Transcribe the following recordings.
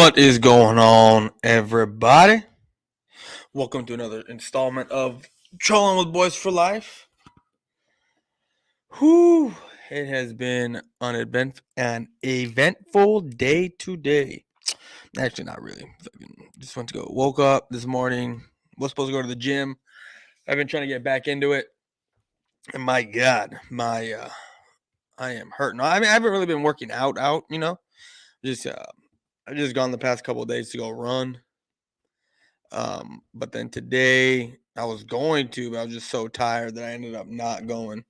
What is going on, everybody? Welcome to another installment of Trolling with Boyz4Life. Whew, it has been an eventful day today. Actually, not really. Just went to go. Woke up this morning. Was supposed to go to the gym. I've been trying to get back into it, and my God, I am hurting. I mean, I haven't really been working out. Just I've just gone the past couple of days to go run. But then today I was going to, but I was just so tired that I ended up not going.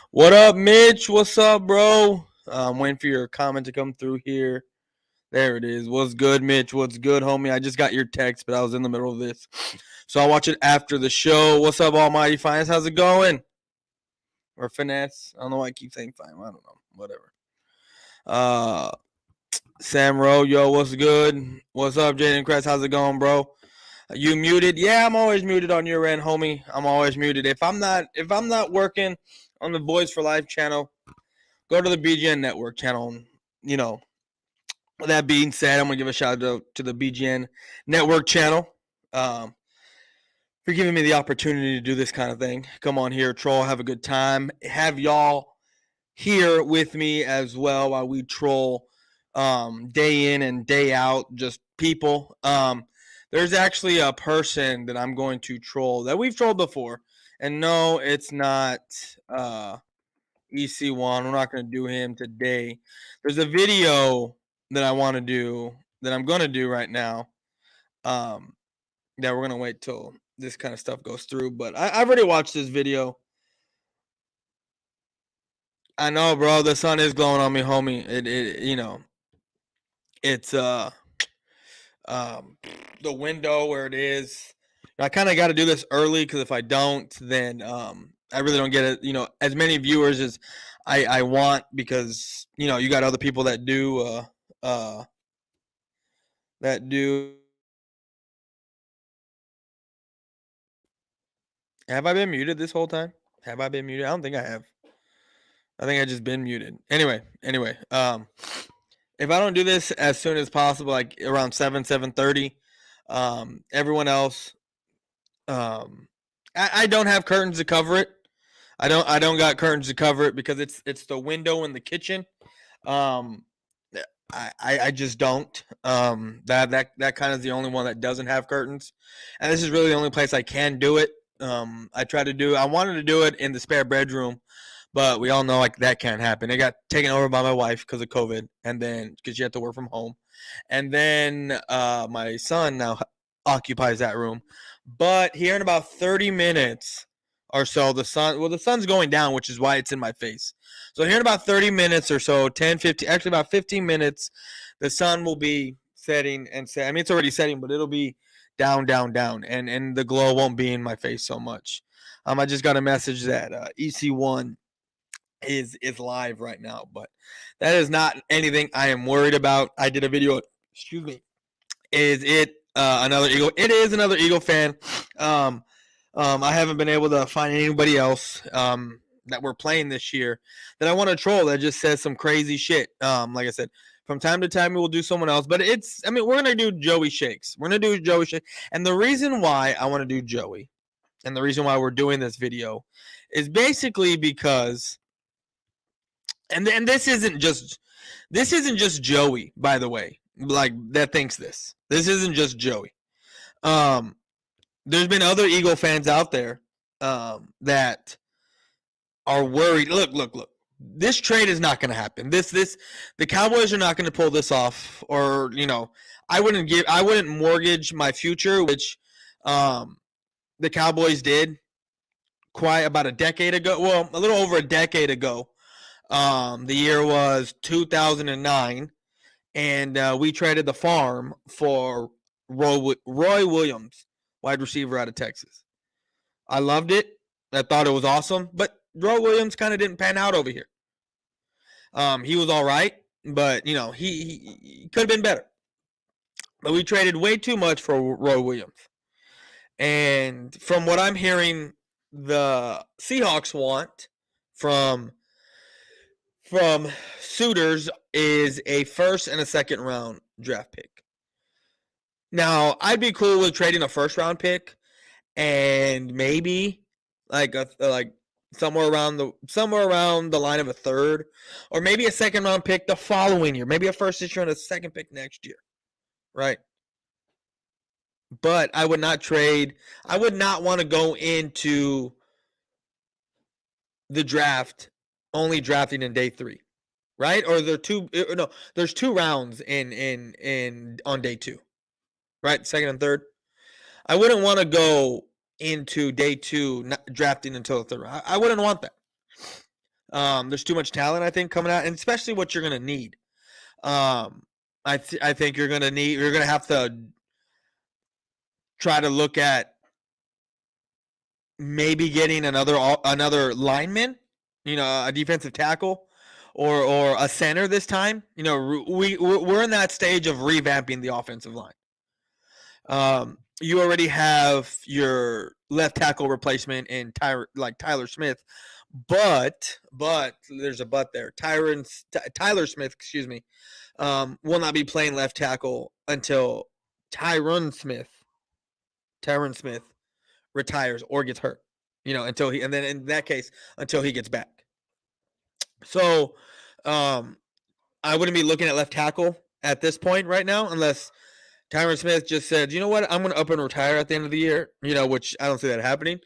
What up, Mitch? What's up, bro? I'm waiting for your comment to come through here. There it is. What's good, Mitch? What's good, homie? I just got your text, but I was in the middle of this. So I'll watch it after the show. What's up, Almighty Finance? How's it going? Or Finesse? I don't know why I keep saying fine. I don't know. Whatever. Sam Rowe, yo, what's good? What's up, Jaden Crest? How's it going, bro? You muted? Yeah, I'm always muted on your end, homie. I'm always muted. If I'm not working on the Boyz4Life channel, go to the BGN Network channel. You know, with that being said, I'm gonna give a shout out to the BGN Network channel for giving me the opportunity to do this kind of thing. Come on here, troll, have a good time. Have y'all here with me as well while we troll day in and day out, just people. There's actually a person that I'm going to troll that we've trolled before. And no, it's not EC1. We're not going to do him today. There's a video that I want to do, that I'm going to do right now, that we're going to wait till this kind of stuff goes through. But I've already watched this video. I know, bro. The sun is glowing on me, homie. It's the window where it is. I kind of got to do this early because if I don't, then I really don't get it. As many viewers as I want, because you got other people that do that do. Have I been muted this whole time? Have I been muted? I don't think I have. I think I just been muted. Anyway. If I don't do this as soon as possible, like around 7:30, everyone else, I don't have curtains to cover it. I don't got curtains to cover it because it's the window in the kitchen. I just don't. That kind of is the only one that doesn't have curtains, and this is really the only place I can do it. I wanted to do it in the spare bedroom, but we all know like that can't happen. It got taken over by my wife because of COVID, and then because she had to work from home, and then my son now occupies that room. But here in about 30 minutes or so, the sun's going down, which is why it's in my face. So here in about 30 minutes or so, 10, 15, actually about 15 minutes, the sun will be setting and set. I mean, it's already setting, but it'll be down, and the glow won't be in my face so much. I just got a message that EC1 is live right now, but that is not anything I am worried about. I did a video. Excuse me. Is it another Eagle? It is another Eagle fan. I haven't been able to find anybody else that we're playing this year that I want to troll that just says some crazy shit. Like I said, from time to time we will do someone else, but we're gonna do Joey Shakes. We're gonna do Joey Shakes, and the reason why I want to do Joey, and the reason why we're doing this video, is basically because, and this isn't just Joey, by the way, like that thinks this. This isn't just Joey. There's been other Eagle fans out there that are worried. Look. This trade is not going to happen. The Cowboys are not going to pull this off. Or I wouldn't mortgage my future, which the Cowboys did quite about a decade ago. Well, a little over a decade ago. The year was 2009, and we traded the farm for Roy Williams, wide receiver out of Texas. I loved it. I thought it was awesome, but Roy Williams kind of didn't pan out over here. He was all right, but he could have been better. But we traded way too much for Roy Williams. And from what I'm hearing, the Seahawks want from suitors is a first and a second round draft pick. Now, I'd be cool with trading a first round pick and maybe like somewhere around the line of a third, or maybe a second round pick the following year, maybe a first this year and a second pick next year, right? But I would not trade. I would not want to go into the draft only drafting in day 3, right? Or there two no, there's 2 rounds in on day 2, right? Second and third. I wouldn't want to go into day 2 not drafting until the third round. I wouldn't want that. There's too much talent, I think, coming out, and especially what you're going to need. I think you're going to have to try to look at maybe getting another lineman, a defensive tackle, or a center this time. We're in that stage of revamping the offensive line. You already have your left tackle replacement in Tyler Smith, but there's a but there. Tyler Smith, excuse me, will not be playing left tackle until Tyron Smith retires or gets hurt. And then in that case, until he gets back. So, I wouldn't be looking at left tackle at this point right now, unless Tyron Smith just said, you know what, I'm going to up and retire at the end of the year, which I don't see that happening.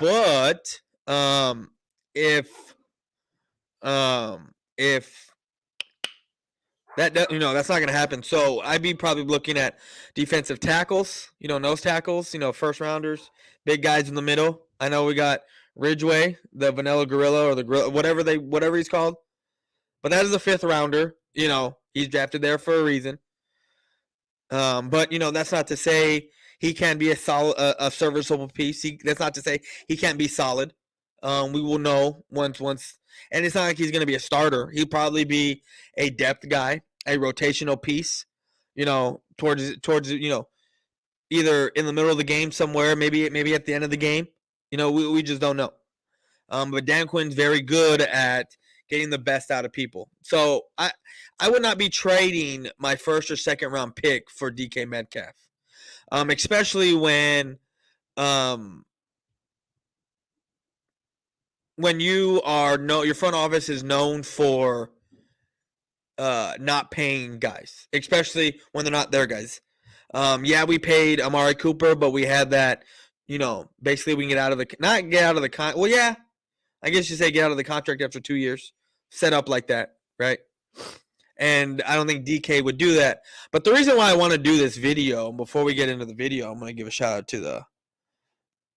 But if that that's not going to happen, so I'd be probably looking at defensive tackles, nose tackles, first rounders, big guys in the middle. I know we got Ridgeway, the Vanilla Gorilla, or the Gorilla, whatever he's called, but that is a 5th rounder. He's drafted there for a reason. But that's not to say he can't be a serviceable piece. That's not to say he can't be solid. We will know once, and it's not like he's going to be a starter. He'll probably be a depth guy, a rotational piece. Towards either in the middle of the game somewhere, maybe at the end of the game. We just don't know. But Dan Quinn's very good at getting the best out of people. So I would not be trading my first or second round pick for DK Metcalf, especially when your front office is known for not paying guys, especially when they're not their guys. Yeah, we paid Amari Cooper, but we had that. Basically we can get out of the well, yeah, I guess you say get out of the contract after 2 years, set up like that, right? And I don't think DK would do that. But the reason why I want to do this video, before we get into the video, I'm going to give a shout out to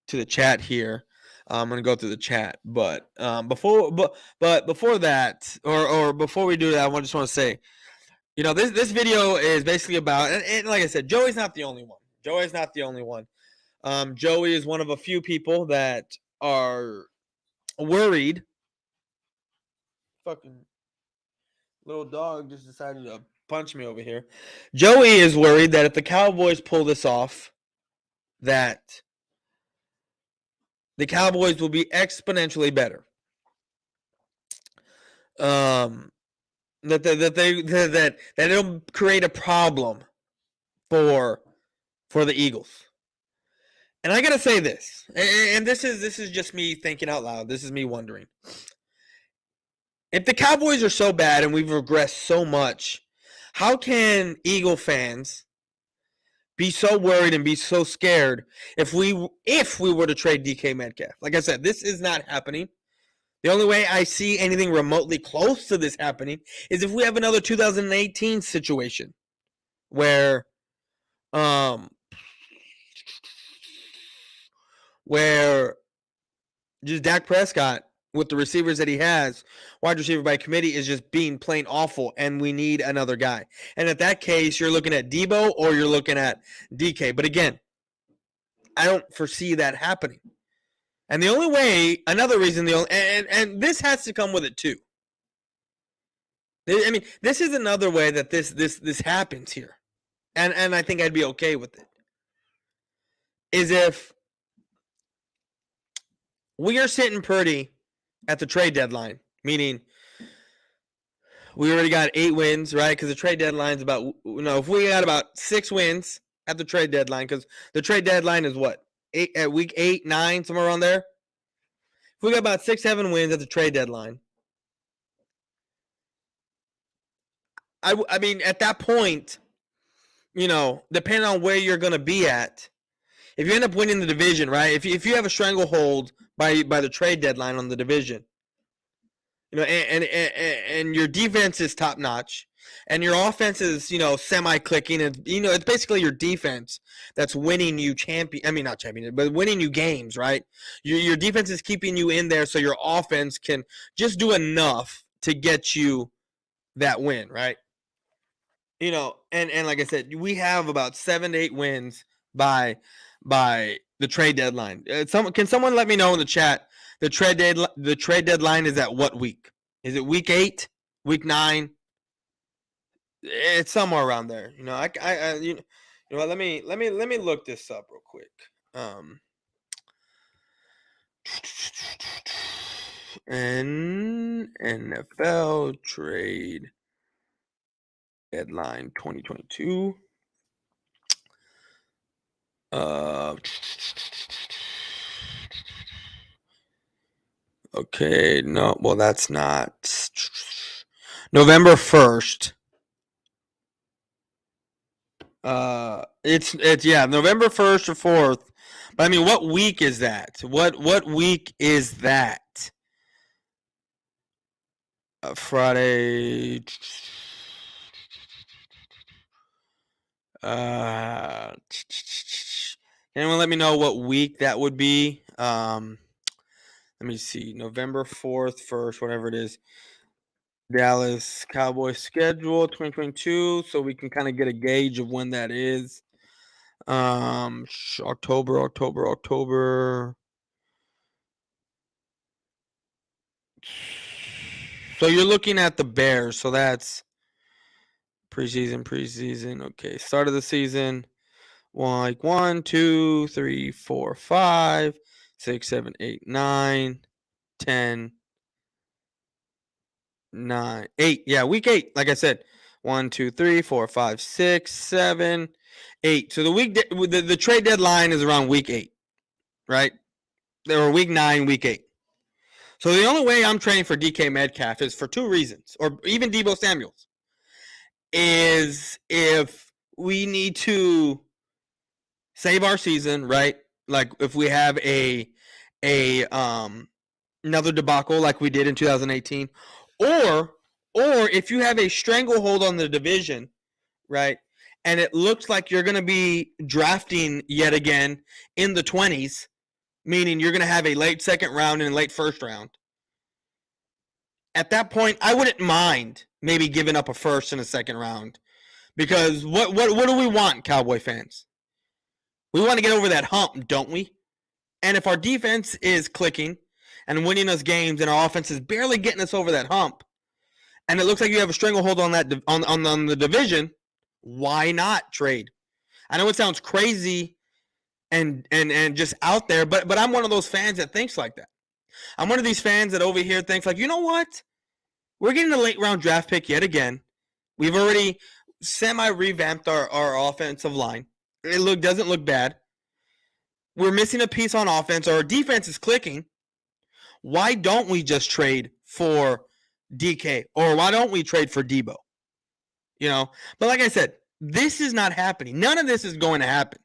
the chat here. I'm going to go through the chat, but before that, or before we do that, I just want to say, this video is basically about, and like I said, Joey's not the only one. Joey is one of a few people that are worried. Fucking little dog just decided to punch me over here. Joey is worried that if the Cowboys pull this off, that the Cowboys will be exponentially better. That it'll create a problem for the Eagles. And I gotta say this, and this is just me thinking out loud. This is me wondering. If the Cowboys are so bad and we've regressed so much, how can Eagle fans be so worried and be so scared if we were to trade DK Metcalf? Like I said, this is not happening. The only way I see anything remotely close to this happening is if we have another 2018 situation where just Dak Prescott, with the receivers that he has, wide receiver by committee, is just being plain awful, and we need another guy. And at that case, you're looking at Debo or you're looking at DK. But again, I don't foresee that happening. And the only way, another reason, and this has to come with it too. I mean, this is another way that this happens here, and I think I'd be okay with it. Is if we are sitting pretty at the trade deadline, meaning we already got 8 wins, right? Because the trade deadline's about, if we got about 6 wins, at the trade deadline, because the trade deadline is what, at week 8, 9, somewhere around there. If we got about 6, 7 wins at the trade deadline, I mean, at that point, depending on where you're going to be at, if you end up winning the division, right? If you have a stranglehold by the trade deadline on the division, and your defense is top notch, and your offense is semi clicking, and it's basically your defense that's winning you not champion, but winning you games, right? Your defense is keeping you in there, so your offense can just do enough to get you that win, right? And like I said, we have about 7 to 8 wins by the trade deadline. Can someone let me know in the chat, the trade deadline is at what week? Is it week 8, week 9? It's somewhere around there. Let me look this up real quick. NFL trade deadline 2022. Okay, no, well, that's not November 1st. It's November 1st or 4th. But I mean, what week is that? What week is that? Friday. Anyone let me know what week that would be? Let me see. November 4th, 1st, whatever it is. Dallas Cowboys schedule 2022, so we can kind of get a gauge of when that is. October. So you're looking at the Bears, so that's preseason. Okay, start of the season. Like 1, 2, 3, 4, 5, 6, 7, 8, 9, 10, 9, 8. Yeah, week 8. Like I said, 1, 2, 3, 4, 5, 6, 7, 8. So the trade deadline is around week 8, right? They were week 9, week 8. So the only way I'm trading for DK Metcalf is for 2 reasons, or even Deebo Samuels, is if we need to save our season, right? Like if we have another debacle like we did in 2018, or if you have a stranglehold on the division, right? And it looks like you're going to be drafting yet again in the 20s, meaning you're going to have a late second round and late first round. At that point, I wouldn't mind maybe giving up a first and a second round, because what do we want, Cowboy fans? We want to get over that hump, don't we? And if our defense is clicking and winning us games, and our offense is barely getting us over that hump, and it looks like you have a stranglehold on that on the division, why not trade? I know it sounds crazy and just out there, but I'm one of those fans that thinks like that. I'm one of these fans that over here thinks like, you know what? We're getting a late round draft pick yet again. We've already semi-revamped our offensive line. It doesn't look bad. We're missing a piece on offense. Our defense is clicking. Why don't we just trade for DK? Or why don't we trade for Deebo? But like I said, this is not happening. None of this is going to happen.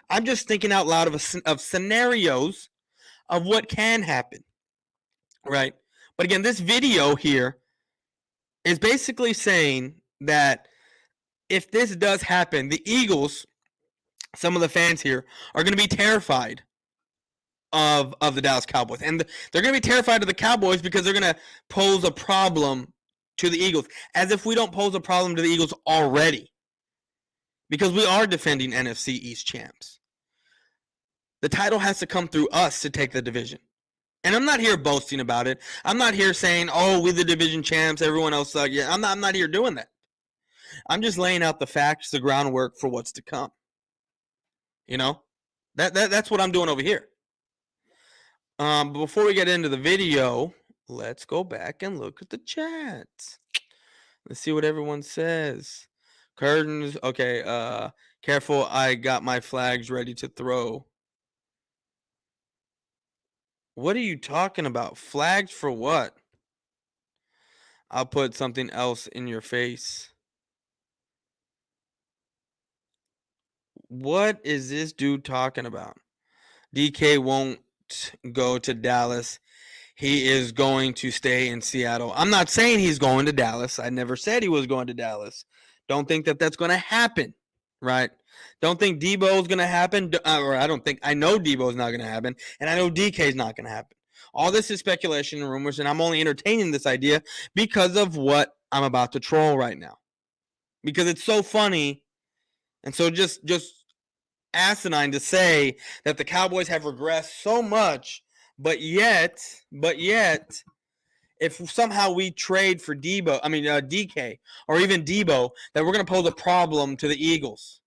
I'm just thinking out loud of scenarios of what can happen, right? But again, this video here is basically saying that if this does happen, the Eagles, some of the fans here, are going to be terrified of the Dallas Cowboys. And they're going to be terrified of the Cowboys because they're going to pose a problem to the Eagles, as if we don't pose a problem to the Eagles already, because we are defending NFC East champs. The title has to come through us to take the division. And I'm not here boasting about it. I'm not here saying, oh, we're the division champs, everyone else sucks. Yeah, I'm not here doing that. I'm just laying out the facts, the groundwork for what's to come. That's what I'm doing over here. But before we get into the video, let's go back and look at the chat. Let's see what everyone says. Curtains. Okay. Careful, I got my flags ready to throw. What are you talking about? Flags for what? I'll put something else in your face. What is this dude talking about? DK won't go to Dallas. He is going to stay in Seattle. I'm not saying he's going to Dallas. I never said he was going to Dallas. Don't think that that's going to happen, right? Don't think Debo is going to happen, or I don't think, I know Debo is not going to happen, and I know DK is not going to happen. All this is speculation and rumors, and I'm only entertaining this idea because of what I'm about to troll right now. Because it's so funny, and so just asinine to say that the Cowboys have regressed so much, but yet, if somehow we trade for DK, or even Debo, that we're going to pose a problem to the Eagles.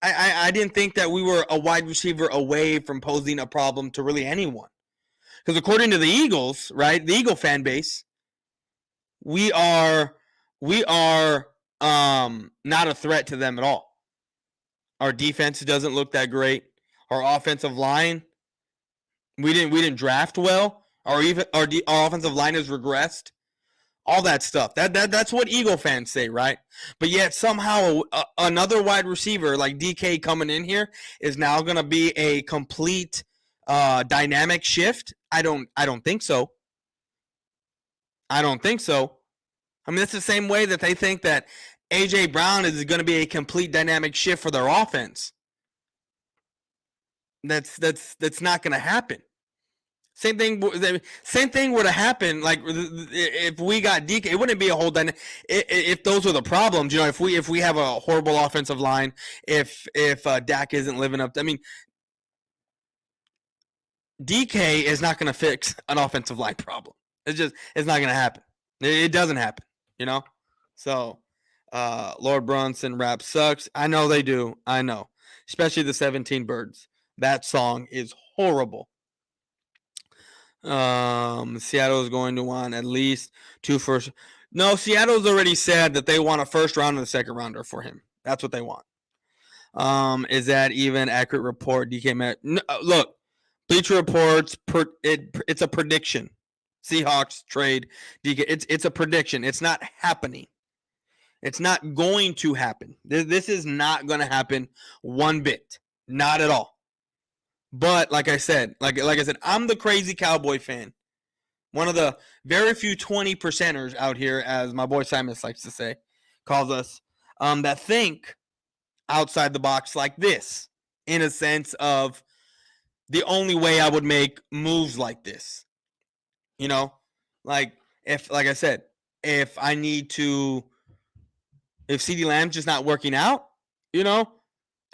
I didn't think that we were a wide receiver away from posing a problem to really anyone. Because according to the Eagles, right, the Eagle fan base, we are not a threat to them at all. Our defense doesn't look that great. Our offensive line, we didn't draft well. Our offensive line has regressed. All that stuff. That's what Eagle fans say, right? But yet somehow another wide receiver like DK coming in here is now going to be a complete dynamic shift. I don't think so. I don't think so. I mean, it's the same way that they think that A.J. Brown is going to be a complete dynamic shift for their offense. That's not going to happen. Same thing would have happened. Like if we got DK, it wouldn't be a whole dynamic. If those were the problems, if we have a horrible offensive line, if Dak isn't living up, I mean, DK is not going to fix an offensive line problem. It's not going to happen. It doesn't happen. So Lord Brunson rap sucks. I know they do. I know, especially the 17 Birds. That song is horrible. Seattle is going to want at least 2 first. No, Seattle's already said that they want a first round and a second rounder for him. That's what they want. Is that even accurate report? DK Met. No, look, Bleacher Reports. It's a prediction. Seahawks trade DK. It's a prediction. It's not happening. It's not going to happen. This is not going to happen one bit. Not at all. But like I said, I'm the crazy Cowboy fan. One of the very few 20%ers out here, as my boy Simon likes to say, calls us, that think outside the box like this, in a sense of the only way I would make moves like this. Like I said, if CeeDee Lamb's just not working out,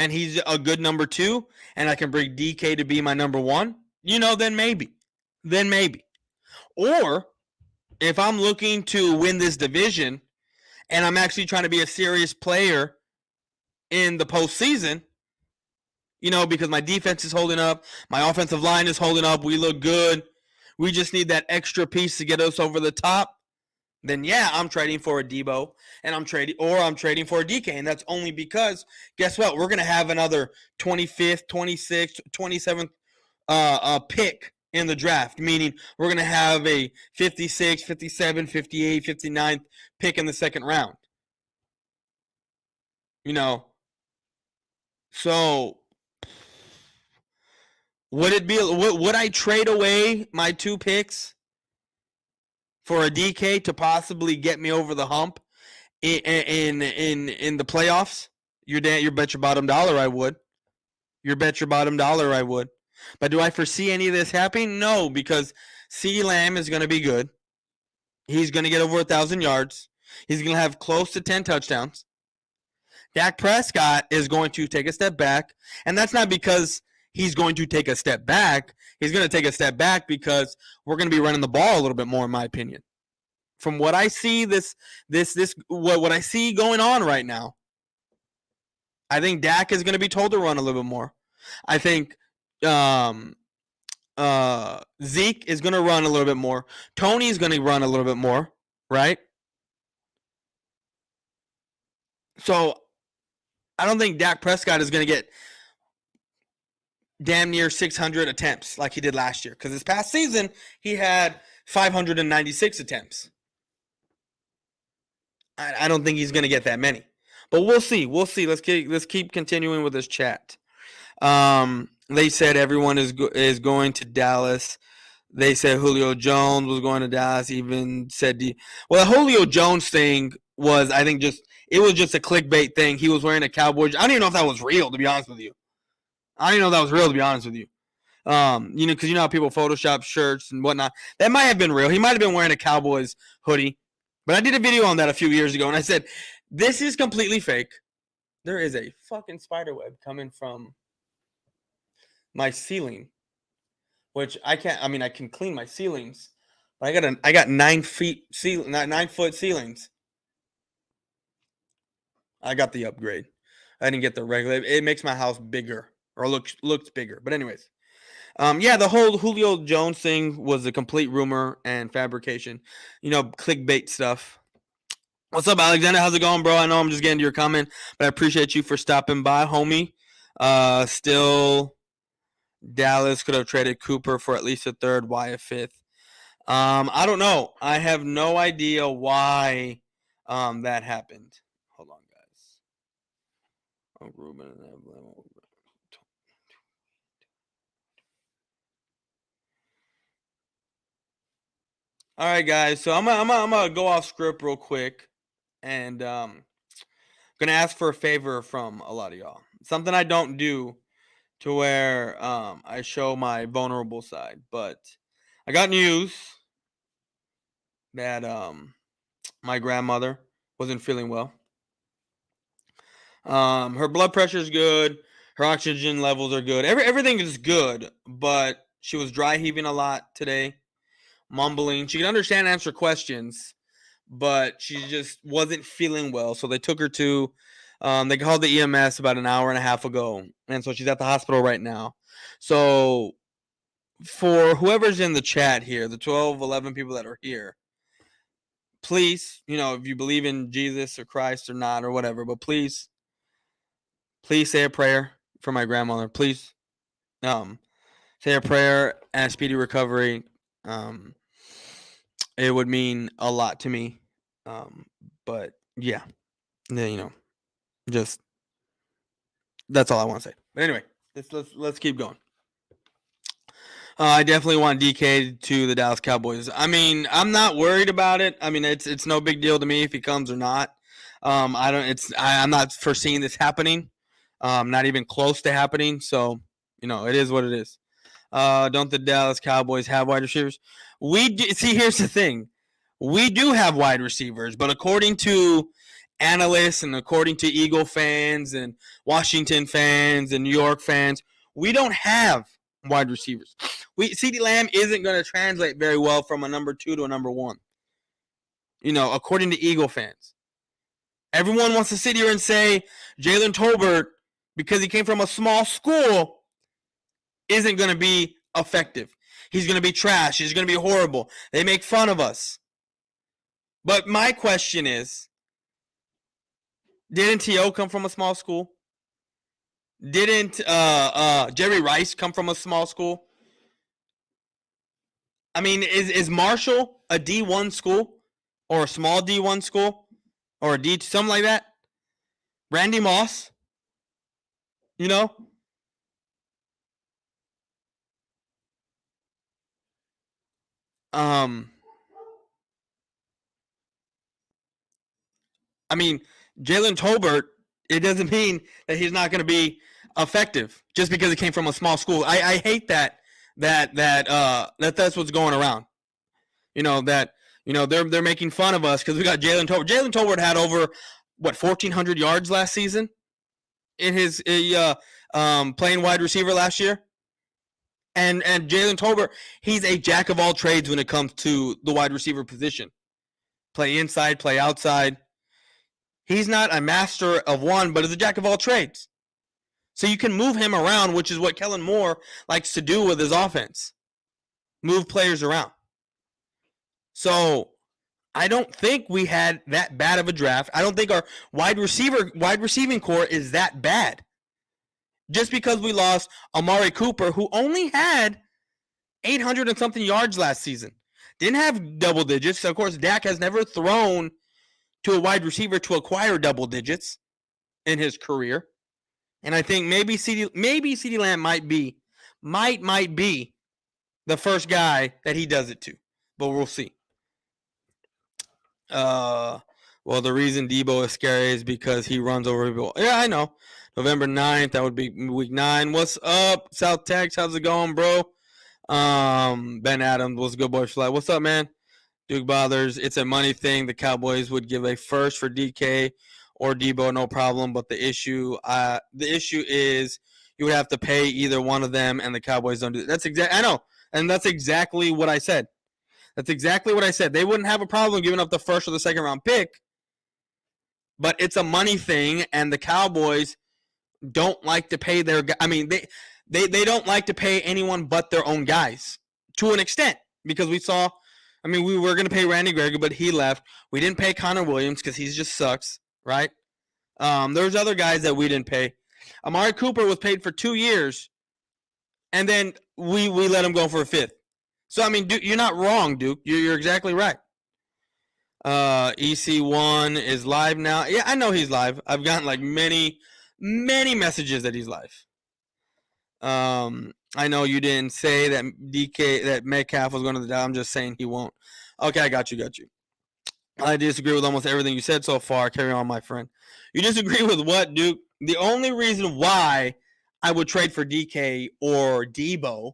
and he's a good number 2, and I can bring DK to be my number 1, then maybe. Or if I'm looking to win this division and I'm actually trying to be a serious player in the postseason, because my defense is holding up, my offensive line is holding up, we look good, we just need that extra piece to get us over the top, then yeah, I'm trading for a Debo, and I'm trading for a DK, and that's only because guess what? We're gonna have another 25th, 26th, 27th pick in the draft, meaning we're gonna have a 56, 57, 58, 59th pick in the second round. So would I trade away my 2 picks for a DK to possibly get me over the hump in the playoffs? You bet your bottom dollar I would. You bet your bottom dollar I would. But do I foresee any of this happening? No, because CeeDee Lamb is going to be good. He's going to get over 1,000 yards. He's going to have close to 10 touchdowns. Dak Prescott is going to take a step back, and that's not because he's going to take a step back. He's going to take a step back because we're going to be running the ball a little bit more, in my opinion. From what I see, what I see going on right now, I think Dak is going to be told to run a little bit more. I think Zeke is going to run a little bit more. Tony's going to run a little bit more, right? So I don't think Dak Prescott is going to get damn near 600 attempts like he did last year. Because this past season, he had 596 attempts. I don't think he's going to get that many. But we'll see. We'll see. Let's keep continuing with this chat. They said everyone is going to Dallas. They said Julio Jones was going to Dallas. Even said the Julio Jones thing was, I think, just a clickbait thing. He was wearing a Cowboys. I don't even know if that was real, to be honest with you. Because you know how people Photoshop shirts and whatnot. That might have been real. He might have been wearing a Cowboys hoodie. But I did a video on that a few years ago, and I said, this is completely fake. There is a fucking spider web coming from my ceiling, which I can clean my ceilings, but I got 9 foot ceilings. I got the upgrade. I didn't get the regular. It makes my house bigger, or looks bigger. But anyways, the whole Julio Jones thing was a complete rumor and fabrication. Clickbait stuff. What's up, Alexander? How's it going, bro? I know I'm just getting to your comment, but I appreciate you for stopping by, homie. Still, Dallas could have traded Cooper for at least a third. Why a fifth? I don't know. I have no idea why that happened. Hold on, guys. All right, guys. So I'm gonna go off script real quick, and gonna ask for a favor from a lot of y'all. Something I don't do, to where I show my vulnerable side. But I got news that my grandmother wasn't feeling well. Her blood pressure is good. Her oxygen levels are good. Everything is good, but she was dry heaving a lot today, mumbling. She could understand and answer questions, but she just wasn't feeling well. So they took her to, they called the EMS about an hour and a half ago. And so she's at the hospital right now. So for whoever's in the chat here, the 12, 11 people that are here, please, if you believe in Jesus or Christ or not or whatever, but please say a prayer for my grandmother. Please say a prayer and a speedy recovery. It would mean a lot to me. But yeah, just that's all I want to say. But anyway, let's keep going. I definitely want DK to the Dallas Cowboys. I'm not worried about it. It's no big deal to me if he comes or not. I'm not foreseeing this happening. Not even close to happening. So, it is what it is. Don't the Dallas Cowboys have wide receivers? See, here's the thing. We do have wide receivers, but according to analysts and according to Eagle fans and Washington fans and New York fans, we don't have wide receivers. CeeDee Lamb isn't going to translate very well from a number 2 to a number 1. According to Eagle fans. Everyone wants to sit here and say Jalen Tolbert, because he came from a small school, isn't going to be effective. He's going to be trash. He's going to be horrible. They make fun of us. But my question is, didn't T.O. come from a small school? Didn't Jerry Rice come from a small school? Is Marshall a D1 school? Or a small D1 school? Or a D, something like that? Randy Moss? Jalen Tolbert, it doesn't mean that he's not going to be effective just because he came from a small school. I hate that's what's going around. They're making fun of us because we got Jalen Tolbert. Jalen Tolbert had over 1,400 yards last season in his playing wide receiver last year. And Jalen Tolbert, he's a jack of all trades when it comes to the wide receiver position. Play inside, play outside. He's not a master of one, but is a jack of all trades. So you can move him around, which is what Kellen Moore likes to do with his offense. Move players around. So I don't think we had that bad of a draft. I don't think our wide receiving core is that bad. Just because we lost Amari Cooper, who only had 800 and something yards last season, didn't have double digits. Of course, Dak has never thrown to a wide receiver to acquire double digits in his career. And I think maybe CeeDee Lamb might be the first guy that he does it to. But we'll see. Well, the reason Debo is scary is because he runs over people. Yeah, I know. November 9th, that would be week 9. What's up, South Tex? How's it going, bro? Ben Adams, what's good, Boyz4Life? What's up, man? Duke Bothers, it's a money thing. The Cowboys would give a first for DK or Debo, no problem. But the issue is you would have to pay either one of them, and the Cowboys don't do that. I know, and that's exactly what I said. They wouldn't have a problem giving up the first or the second round pick, but it's a money thing, and the Cowboys don't like to pay their. I mean, they don't like to pay anyone but their own guys to an extent, because we saw. I mean, we were going to pay Randy Gregory, but he left. We didn't pay Connor Williams because he just sucks, right? There's other guys that we didn't pay. Amari Cooper was paid for 2 years, and then we let him go for a fifth. So, I mean, Duke, you're not wrong, Duke. You're exactly right. EC1 is live now. Yeah, I know he's live. I've gotten like many messages that he's live. I know you didn't say that Metcalf was going to the down. I'm just saying he won't. Okay, I got you. I disagree with almost everything you said so far. Carry on, my friend. You disagree with what, Duke? The only reason why I would trade for DK or Debo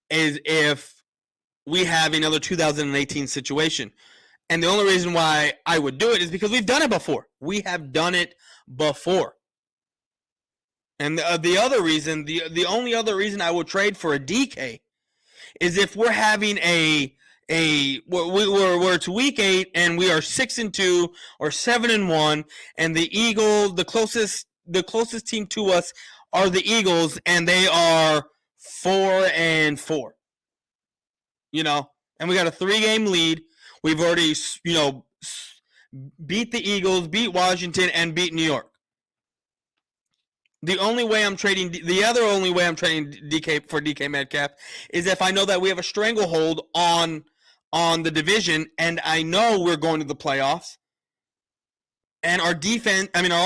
is if we have another 2018 situation. And the only reason why I would do it is because we've done it before. We have done it before. And the other reason, the only other reason I would trade for a DK is if we're having we're it's week 8 and we are 6-2 or 7-1, and the Eagles, the closest team to us are the Eagles, and they are 4-4. You know, and we got a 3-game lead. We've already, beat the Eagles, beat Washington, and beat New York. The other only way I'm trading DK for DK Metcalf is if I know that we have a stranglehold on the division, and I know we're going to the playoffs, and our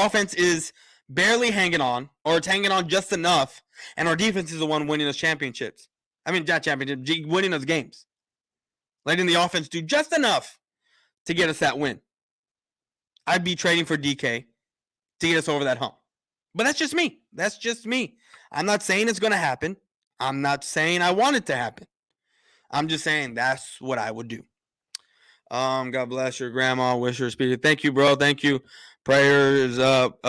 offense is barely hanging on, or it's hanging on just enough, and our defense is the one winning us championships. Not championships, winning us games. Letting the offense do just enough to get us that win. I'd be trading for DK to get us over that hump. But that's just me. I'm not saying it's going to happen. I'm not saying I want it to happen. I'm just saying that's what I would do. God bless your grandma. Wish her speedy. Thank you, bro. Thank you. Prayers up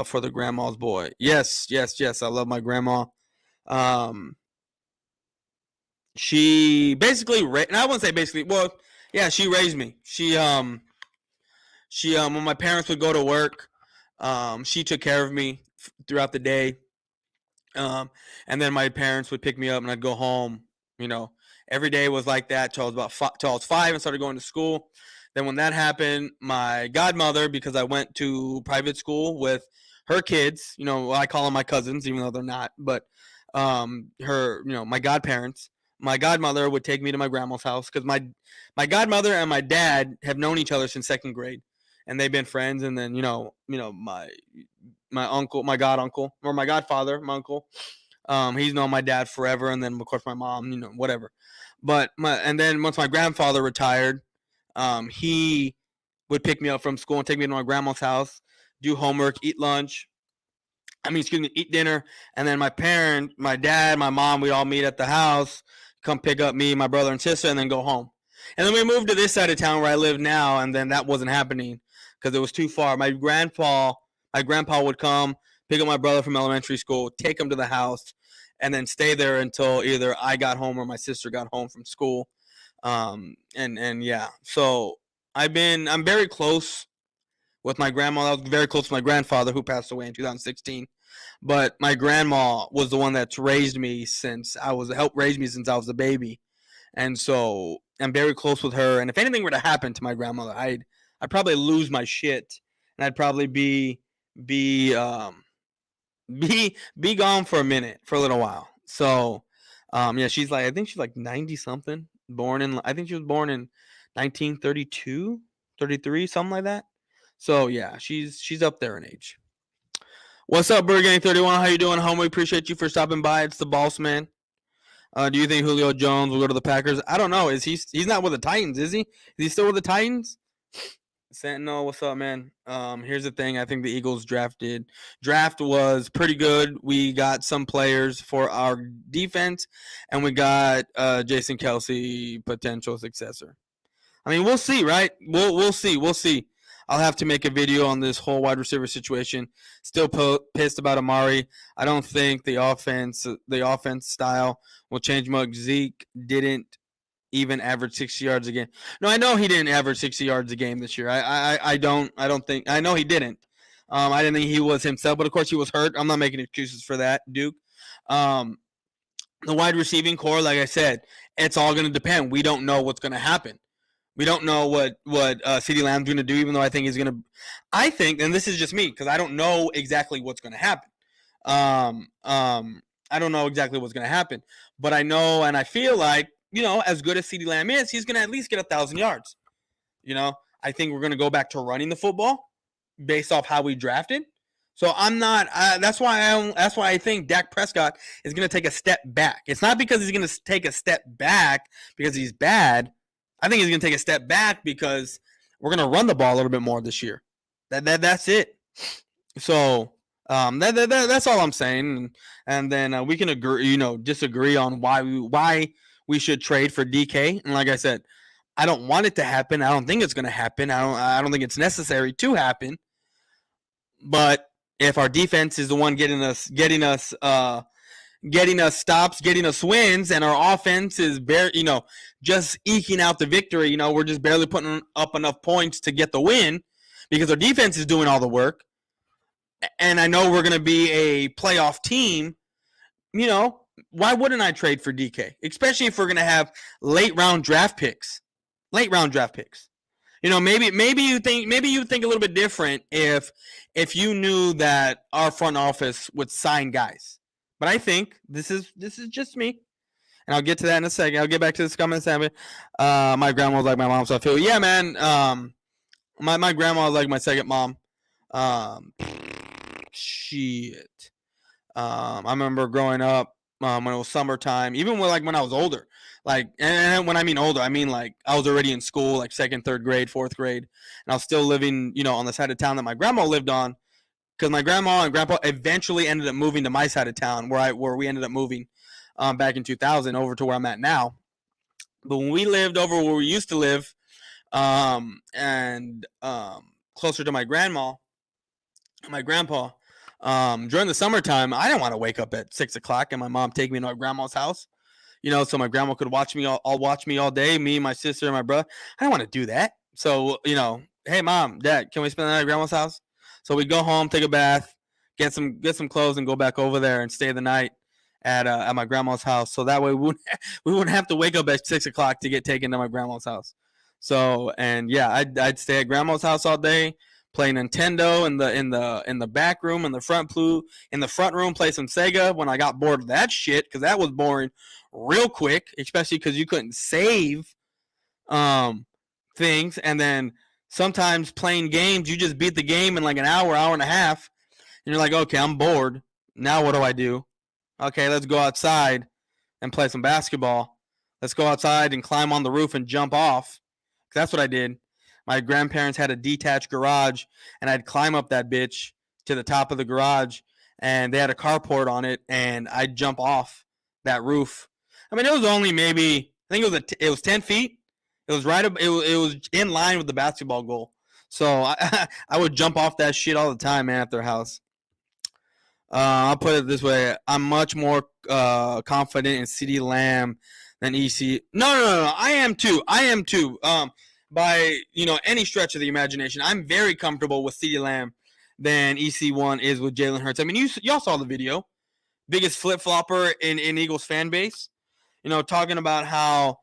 for the grandma's boy. Yes. I love my grandma. She basically, and I wouldn't say basically. Well, yeah, she raised me. She when my parents would go to work, she took care of me throughout the day. And then my parents would pick me up and I'd go home. Every day was like that till I was 5 and started going to school. Then when that happened, my godmother, because I went to private school with her kids, I call them my cousins, even though they're not, but my godparents, my godmother would take me to my grandma's house because my godmother and my dad have known each other since 2nd grade, and they've been friends. And then my uncle, my god uncle, or my godfather, my uncle, he's known my dad forever. And then of course my mom, whatever. But and then once my grandfather retired, he would pick me up from school and take me to my grandma's house, do homework, eat dinner. And then my dad, my mom, we all meet at the house, come pick up me, my brother and sister, and then go home. And then we moved to this side of town where I live now, and then that wasn't happening because it was too far. My grandpa would come, pick up my brother from elementary school, take him to the house, and then stay there until either I got home or my sister got home from school. Yeah. So I'm very close with my grandma. I was very close to my grandfather, who passed away in 2016. But my grandma was the one that's helped raise me since I was a baby. And so, I'm very close with her, and if anything were to happen to my grandmother, I'd probably lose my shit, and I'd probably be be gone for a minute, for a little while. So, yeah, she's like, I think she's like 90 something. I think she was born in 1932, 33, something like that. So yeah, she's up there in age. What's up, Burger Gang 31? How you doing, home? We appreciate you for stopping by. It's the Boss Man. Do you think Julio Jones will go to the Packers? I don't know. He's not with the Titans, is he? Is he still with the Titans? Sentinel, what's up, man? Here's the thing. I think the Eagles draft was pretty good. We got some players for our defense, and we got Jason Kelce, potential successor. I mean, we'll see, right? We'll see. I'll have to make a video on this whole wide receiver situation. Still pissed about Amari. I don't think the offense style will change much. Zeke didn't even average 60 yards a game. No, I know he didn't average 60 yards a game this year. I don't think. I know he didn't. I didn't think he was himself, but of course he was hurt. I'm not making excuses for that, Duke. The wide receiving core, like I said, it's all going to depend. We don't know what's going to happen. We don't know what CeeDee Lamb's going to do, even though I think he's going to. I think, and this is just me, because I don't know exactly what's going to happen. I don't know exactly what's going to happen, but I know, and I feel like, as good as CeeDee Lamb is, he's going to at least get 1,000 yards. I think we're going to go back to running the football based off how we drafted. So I'm not. That's why I think Dak Prescott is going to take a step back. It's not because he's going to take a step back because he's bad. I think he's going to take a step back because we're going to run the ball a little bit more this year. That's it. So that's all I'm saying. And then we can agree, disagree on why we should trade for DK. And like I said, I don't want it to happen. I don't think it's going to happen. I don't think it's necessary to happen. But if our defense is the one getting us stops, getting us wins, and our offense is just eking out the victory. We're just barely putting up enough points to get the win because our defense is doing all the work. And I know we're going to be a playoff team. Why wouldn't I trade for DK? Especially if we're going to have late round draft picks. Maybe you think a little bit different if you knew that our front office would sign guys. But I think this is just me, and I'll get to that in a second. I'll get back to this comment section. My grandma was like my mom, so I feel man. My grandma was like my second mom. Shit. I remember growing up when it was summertime, even when I was older. And when I mean older, I mean like I was already in school, like 2nd, 3rd grade, 4th grade, and I was still living, on the side of town that my grandma lived on. Because my grandma and grandpa eventually ended up moving to my side of town, where we ended up moving back in 2000 over to where I'm at now. But when we lived over where we used to live, and closer to my grandma, my grandpa, during the summertime, I didn't want to wake up at 6 o'clock and my mom take me to my grandma's house, so my grandma could watch me all day, me, my sister, and my brother. I didn't want to do that. So, hey, Mom, Dad, can we spend the night at grandma's house? So we go home, take a bath, get some clothes, and go back over there and stay the night at my grandma's house. So that way we wouldn't have to wake up at 6 o'clock to get taken to my grandma's house. So, and yeah, I'd stay at grandma's house all day, play Nintendo in the back room, in the front room, play some Sega when I got bored of that shit, because that was boring real quick, especially because you couldn't save things, and then sometimes playing games, you just beat the game in like an hour and a half, and you're like, okay, I'm bored. Now what do I do? Okay, let's go outside and play some basketball. Let's go outside and climb on the roof and jump off. That's what I did. My grandparents had a detached garage, and I'd climb up that bitch to the top of the garage, and they had a carport on it, and I'd jump off that roof. I mean, it was only maybe, I think it was 10 feet. It was it was in line with the basketball goal. So I would jump off that shit all the time, man, at their house. I'll put it this way. I'm much more confident in CeeDee Lamb than EC. No. I am too. By, any stretch of the imagination, I'm very comfortable with CeeDee Lamb than EC1 is with Jalen Hurts. I mean, y'all saw the video. Biggest flip-flopper in Eagles fan base. Talking about how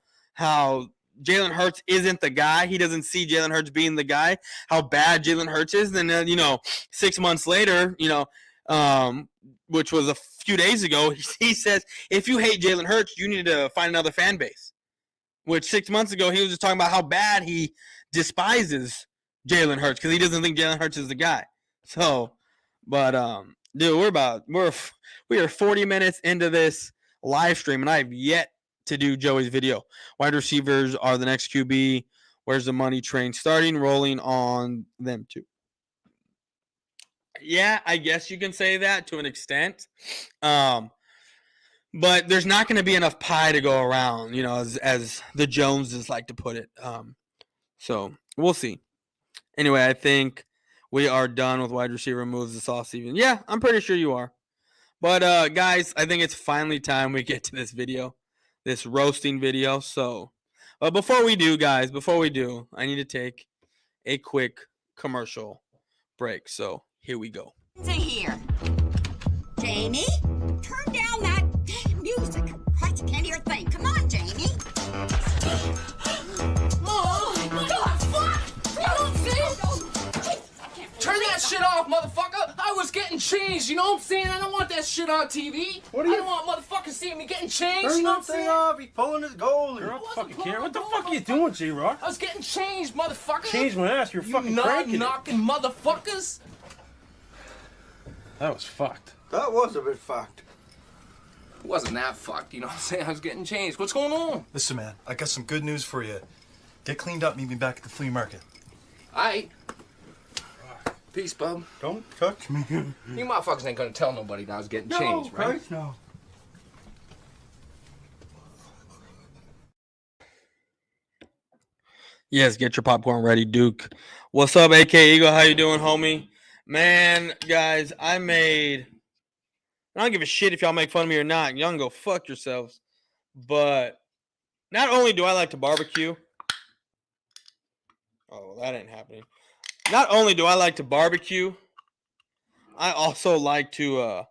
Jalen Hurts isn't the guy. He doesn't see Jalen Hurts being the guy, how bad Jalen Hurts is. And then, 6 months later, which was a few days ago, he says, if you hate Jalen Hurts, you need to find another fan base. Which 6 months ago, he was just talking about how bad he despises Jalen Hurts because he doesn't think Jalen Hurts is the guy. So, but, dude, we are 40 minutes into this live stream, and I have yet to do Joey's video. Wide receivers are the next QB. Where's the money train starting? Rolling on them too. Yeah, I guess you can say that to an extent. But there's not going to be enough pie to go around, as the Joneses like to put it. So we'll see. Anyway, I think we are done with wide receiver moves this offseason. Yeah, I'm pretty sure you are. But, guys, I think it's finally time we get to this video, this roasting video. So, but before we do, I need to take a quick commercial break. So here we go. Here. Jamie, turn down that music. I can't hear a thing. Come on, Jamie. Turn that shit off, motherfucker! I was getting changed, you know what I'm saying? I don't want that shit on TV. I don't want motherfuckers seeing me getting changed, you know what I'm saying? Off. He's pulling his goalie. I wasn't pulling What the fuck are you doing, J-Rock? I was getting changed, motherfucker. Change my ass, you're fucking You cranking knocking motherfuckers. That was fucked. That was a bit fucked. It wasn't that fucked, you know what I'm saying? I was getting changed. What's going on? Listen, man, I got some good news for you. Get cleaned up, meet me back at the flea market. Aight. Peace, bub. Don't touch me. You motherfuckers ain't gonna tell nobody that I was getting changed, right? Christ, no. Yes, get your popcorn ready, Duke. What's up, AK Eagle? How you doing, homie? Man, guys, I don't give a shit if y'all make fun of me or not. Y'all can go fuck yourselves. But not only do I like to barbecue. Oh, that ain't happening. Not only do I like to barbecue, I also like to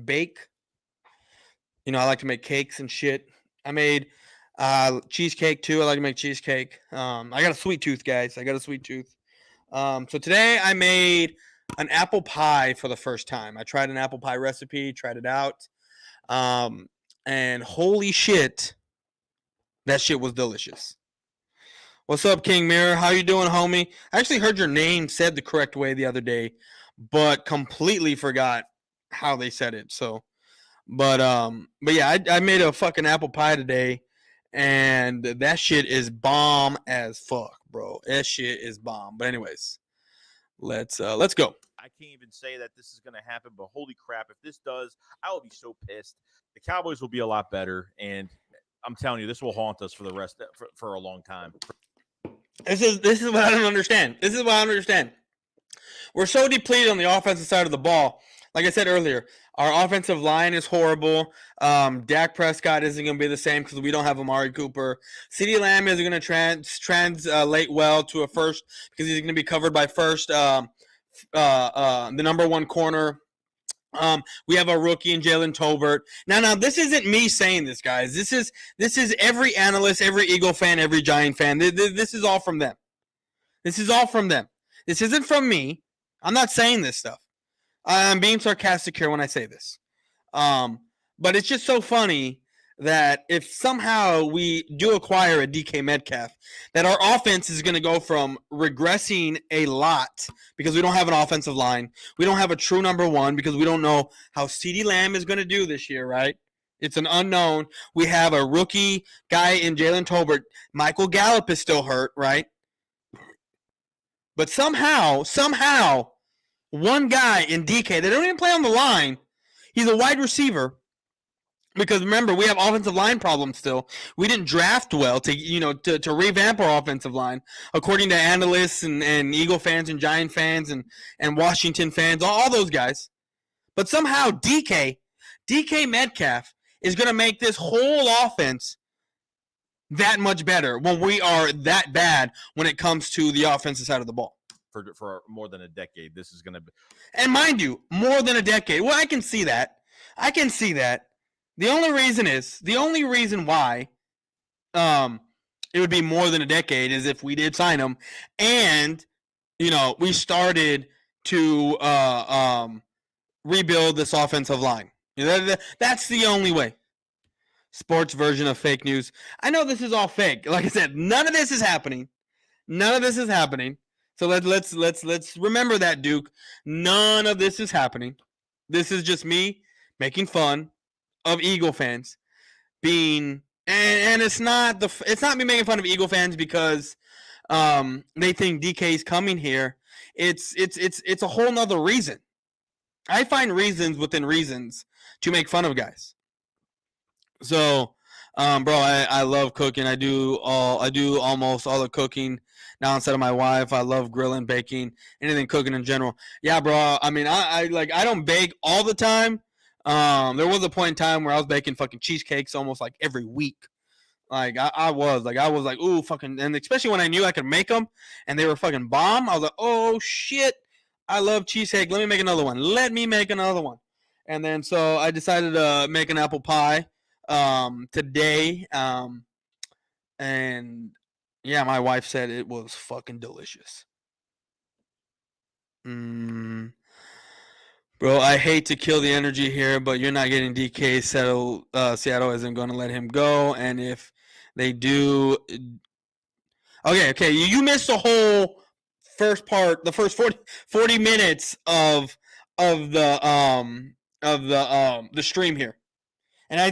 bake. I like to make cakes and shit. I made cheesecake too. I like to make cheesecake. I got a sweet tooth, guys. I got a sweet tooth. So today I made an apple pie for the first time. I tried an apple pie recipe, tried it out. And holy shit, that shit was delicious. What's up, King Mirror? How you doing, homie? I actually heard your name said the correct way the other day, but completely forgot how they said it. So, but yeah, I made a fucking apple pie today, and that shit is bomb as fuck, bro. That shit is bomb. But anyways, let's go. I can't even say that this is going to happen, but holy crap, if this does, I will be so pissed. The Cowboys will be a lot better, and I'm telling you, this will haunt us for the rest for a long time. This is what I don't understand. This is what I don't understand. We're so depleted on the offensive side of the ball. Like I said earlier, our offensive line is horrible. Dak Prescott isn't going to be the same because we don't have Amari Cooper. CeeDee Lamb isn't going to translate well to a first because he's going to be covered by first, the number one corner. We have a rookie in Jalen Tolbert. Now, this isn't me saying this, guys. This is every analyst, every Eagle fan, every Giant fan. This is all from them. This is all from them. This isn't from me. I'm not saying this stuff. I'm being sarcastic here when I say this. But it's just so funny that if somehow we do acquire a DK Metcalf, that our offense is going to go from regressing a lot because we don't have an offensive line. We don't have a true number one because we don't know how CeeDee Lamb is going to do this year, right? It's an unknown. We have a rookie guy in Jalen Tolbert. Michael Gallup is still hurt, right? But somehow, one guy in DK, they don't even play on the line. He's a wide receiver. Because remember, we have offensive line problems still. We didn't draft well to revamp our offensive line, according to analysts and Eagle fans and Giant fans and Washington fans, all those guys. But somehow DK Metcalf is going to make this whole offense that much better when we are that bad when it comes to the offensive side of the ball. For more than a decade, this is going to be. And mind you, more than a decade. Well, I can see that. The only reason why it would be more than a decade is if we did sign him, and we started to rebuild this offensive line. That's the only way. Sports version of fake news. I know this is all fake. Like I said, none of this is happening. None of this is happening. So let's remember that, Duke. None of this is happening. This is just me making fun of Eagle fans being, and it's not me making fun of Eagle fans because they think DK's coming here. It's a whole nother reason. I find reasons within reasons to make fun of guys. So, bro, I love cooking. I do almost all the cooking now instead of my wife. I love grilling, baking, anything cooking in general. Yeah, bro. I mean, I don't bake all the time. There was a point in time where I was baking fucking cheesecakes almost like every week. Like I was like, ooh, fucking, and especially when I knew I could make them and they were fucking bomb. I was like, oh shit, I love cheesecake. Let me make another one. And then so I decided to make an apple pie today. And yeah, my wife said it was fucking delicious. Bro, I hate to kill the energy here, but you're not getting DK. Seattle isn't going to let him go, and if they do, okay, you missed the whole first part, the first 40 minutes of the stream here, and I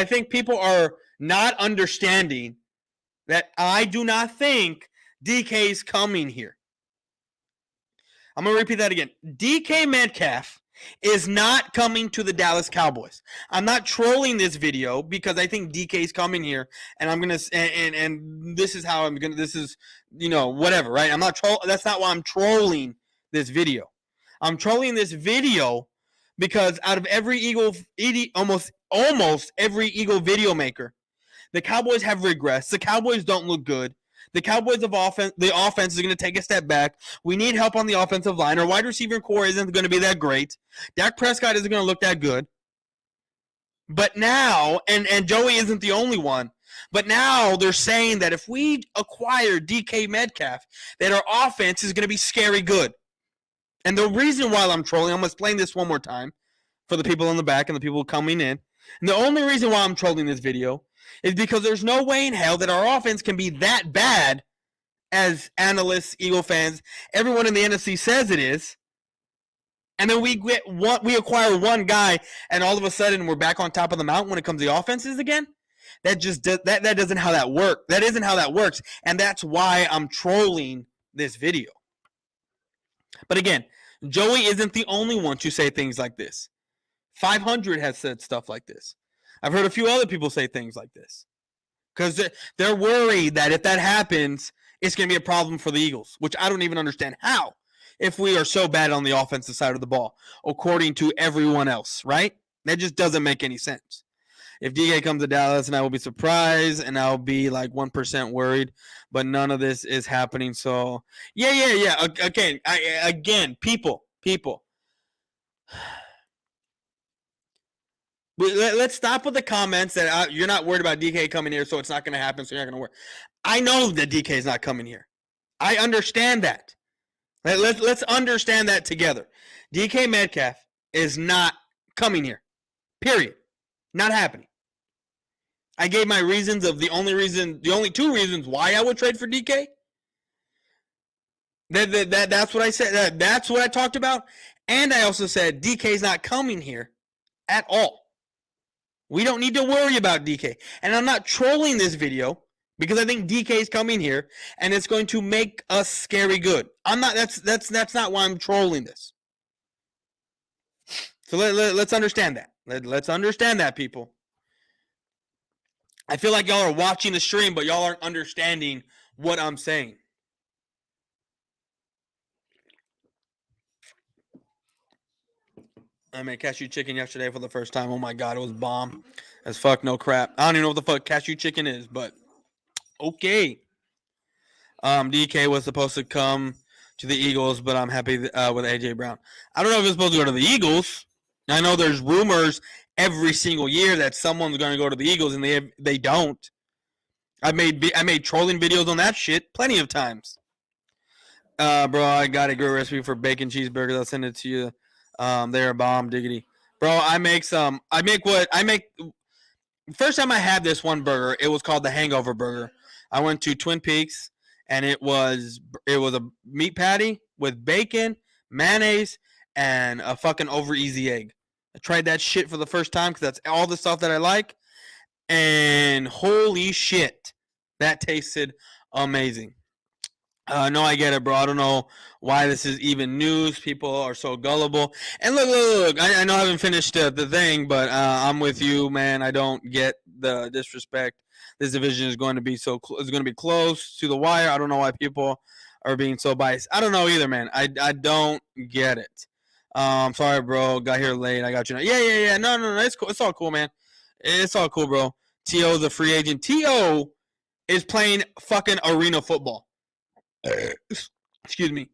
think people are not understanding that I do not think DK's coming here. I'm going to repeat that again. DK Metcalf is not coming to the Dallas Cowboys. I'm not trolling this video because I think DK's coming here, and I'm going to and this is how I'm going to, this is, whatever, right? I'm not that's not why I'm trolling this video. I'm trolling this video because out of every almost every Eagle video maker, the Cowboys have regressed. The Cowboys don't look good. The Cowboys the offense is going to take a step back. We need help on the offensive line. Our wide receiver core isn't going to be that great. Dak Prescott isn't going to look that good. But now, and Joey isn't the only one, but now they're saying that if we acquire DK Metcalf, that our offense is going to be scary good. And the reason why I'm trolling, I'm going to explain this one more time for the people in the back and the people coming in. And the only reason why I'm trolling this video is because there's no way in hell that our offense can be that bad as analysts, Eagle fans, everyone in the NFC says it is. And then we acquire one guy, and all of a sudden we're back on top of the mountain when it comes to the offenses again. That isn't how that works. That isn't how that works, and that's why I'm trolling this video. But again, Joey isn't the only one to say things like this. 500 has said stuff like this. I've heard a few other people say things like this because they're worried that if that happens, it's going to be a problem for the Eagles, which I don't even understand how, if we are so bad on the offensive side of the ball, according to everyone else, right? That just doesn't make any sense. If DK comes to Dallas, and I will be surprised, and I'll be like 1% worried, but none of this is happening. So, yeah. Okay, again, people. Let's stop with the comments that you're not worried about DK coming here, so it's not going to happen, so you're not going to worry. I know that DK is not coming here. I understand that. Let's understand that together. DK Metcalf is not coming here. Period. Not happening. I gave my reasons of the only two reasons why I would trade for DK. That's what I said. That's what I talked about. And I also said DK's not coming here at all. We don't need to worry about DK. And I'm not trolling this video because I think DK is coming here and it's going to make us scary good. I'm not. That's not why I'm trolling this. So let's understand that. Let's understand that, people. I feel like y'all are watching the stream, but y'all aren't understanding what I'm saying. I made cashew chicken yesterday for the first time. Oh my God, it was bomb as fuck. No crap. I don't even know what the fuck cashew chicken is, but okay. DK was supposed to come to the Eagles, but I'm happy with AJ Brown. I don't know if it's supposed to go to the Eagles. I know there's rumors every single year that someone's going to go to the Eagles, and they don't. I made trolling videos on that shit plenty of times. Bro, I got a good recipe for bacon cheeseburgers. I'll send it to you. They're a bomb diggity. Bro, first time I had this one burger, it was called the Hangover Burger. I went to Twin Peaks, and it was a meat patty with bacon, mayonnaise, and a fucking over easy egg. I tried that shit for the first time because that's all the stuff that I like, and holy shit, that tasted amazing. No, I get it, bro. I don't know why this is even news. People are so gullible. And look. I know I haven't finished the thing, but I'm with you, man. I don't get the disrespect. This division is going to be it's going to be close to the wire. I don't know why people are being so biased. I don't know either, man. I don't get it. Sorry, bro. Got here late. I got you now. Yeah. No. It's cool. It's all cool, man. It's all cool, bro. T.O.'s a free agent. T.O. is playing fucking arena football. Excuse me.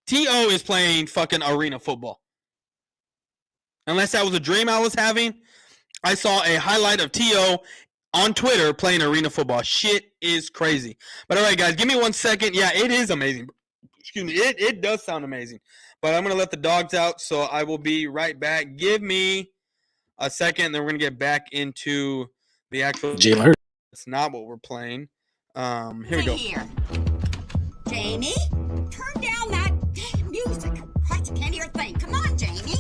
T.O. is playing fucking arena football. Unless that was a dream I was having, I saw a highlight of T.O. on Twitter playing arena football. Shit is crazy. But all right, guys, give me 1 second. Yeah, it is amazing. Excuse me. It does sound amazing. But I'm going to let the dogs out, so I will be right back. Give me a second, then we're going to get back into the actual... Jailer. That's not what we're playing. Here we go. Here. Jamie, turn down that damn music. Christ, I can't hear a thing. Come on, Jamie.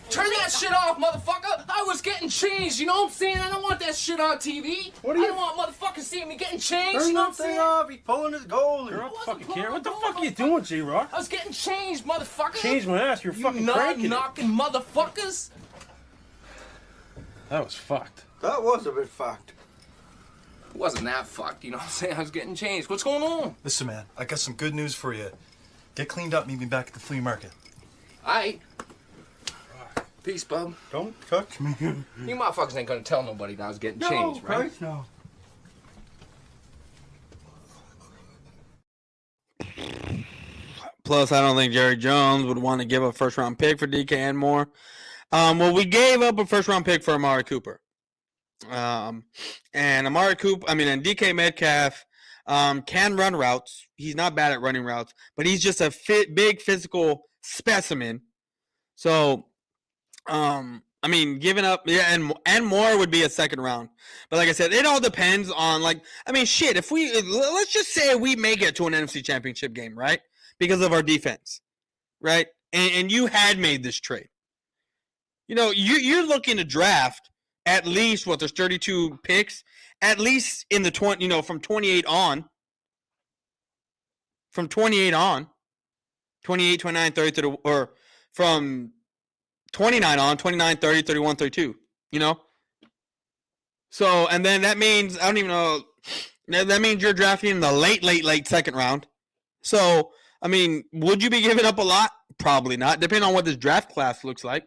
Turn that shit off, motherfucker! I was getting changed, you know what I'm saying? I don't want that shit on TV. What are you- I don't want motherfuckers seeing me getting changed, Turn you know what I'm that thing saying? off. He's pulling his goalie. You're not wasn't fucking care. What the pulling fuck are you my doing, J-Rock? I was getting changed, motherfucker! Change my ass. You're You fucking cranking it. knocking motherfuckers! That was fucked. That was a bit fucked. It wasn't that fucked, you know what I'm saying? I was getting changed. What's going on? Listen, man, I got some good news for you. Get cleaned up, meet me back at the flea market. Aight. Peace, bub. Don't touch me. You motherfuckers ain't gonna tell nobody that I was getting No, changed, right? Christ, no. Plus, I don't think Jerry Jones would want to give a first-round pick for DK and more. Well, we gave up a first-round pick for Amari Cooper. And DK Metcalf can run routes. He's not bad at running routes, but he's just a big physical specimen. So, giving up, and more would be a second round. But like I said, it all depends on if let's just say we make it to an NFC Championship game, right? Because of our defense, right? And you had made this trade. You know, you're looking to draft at least there's 32 picks, at least in the 20, from 28 on. From 28 on, 28, 29, 30, or from 29 on, 29, 30, 31, 32, So, and then that means, I don't even know, that means you're drafting in the late second round. So, would you be giving up a lot? Probably not, depending on what this draft class looks like.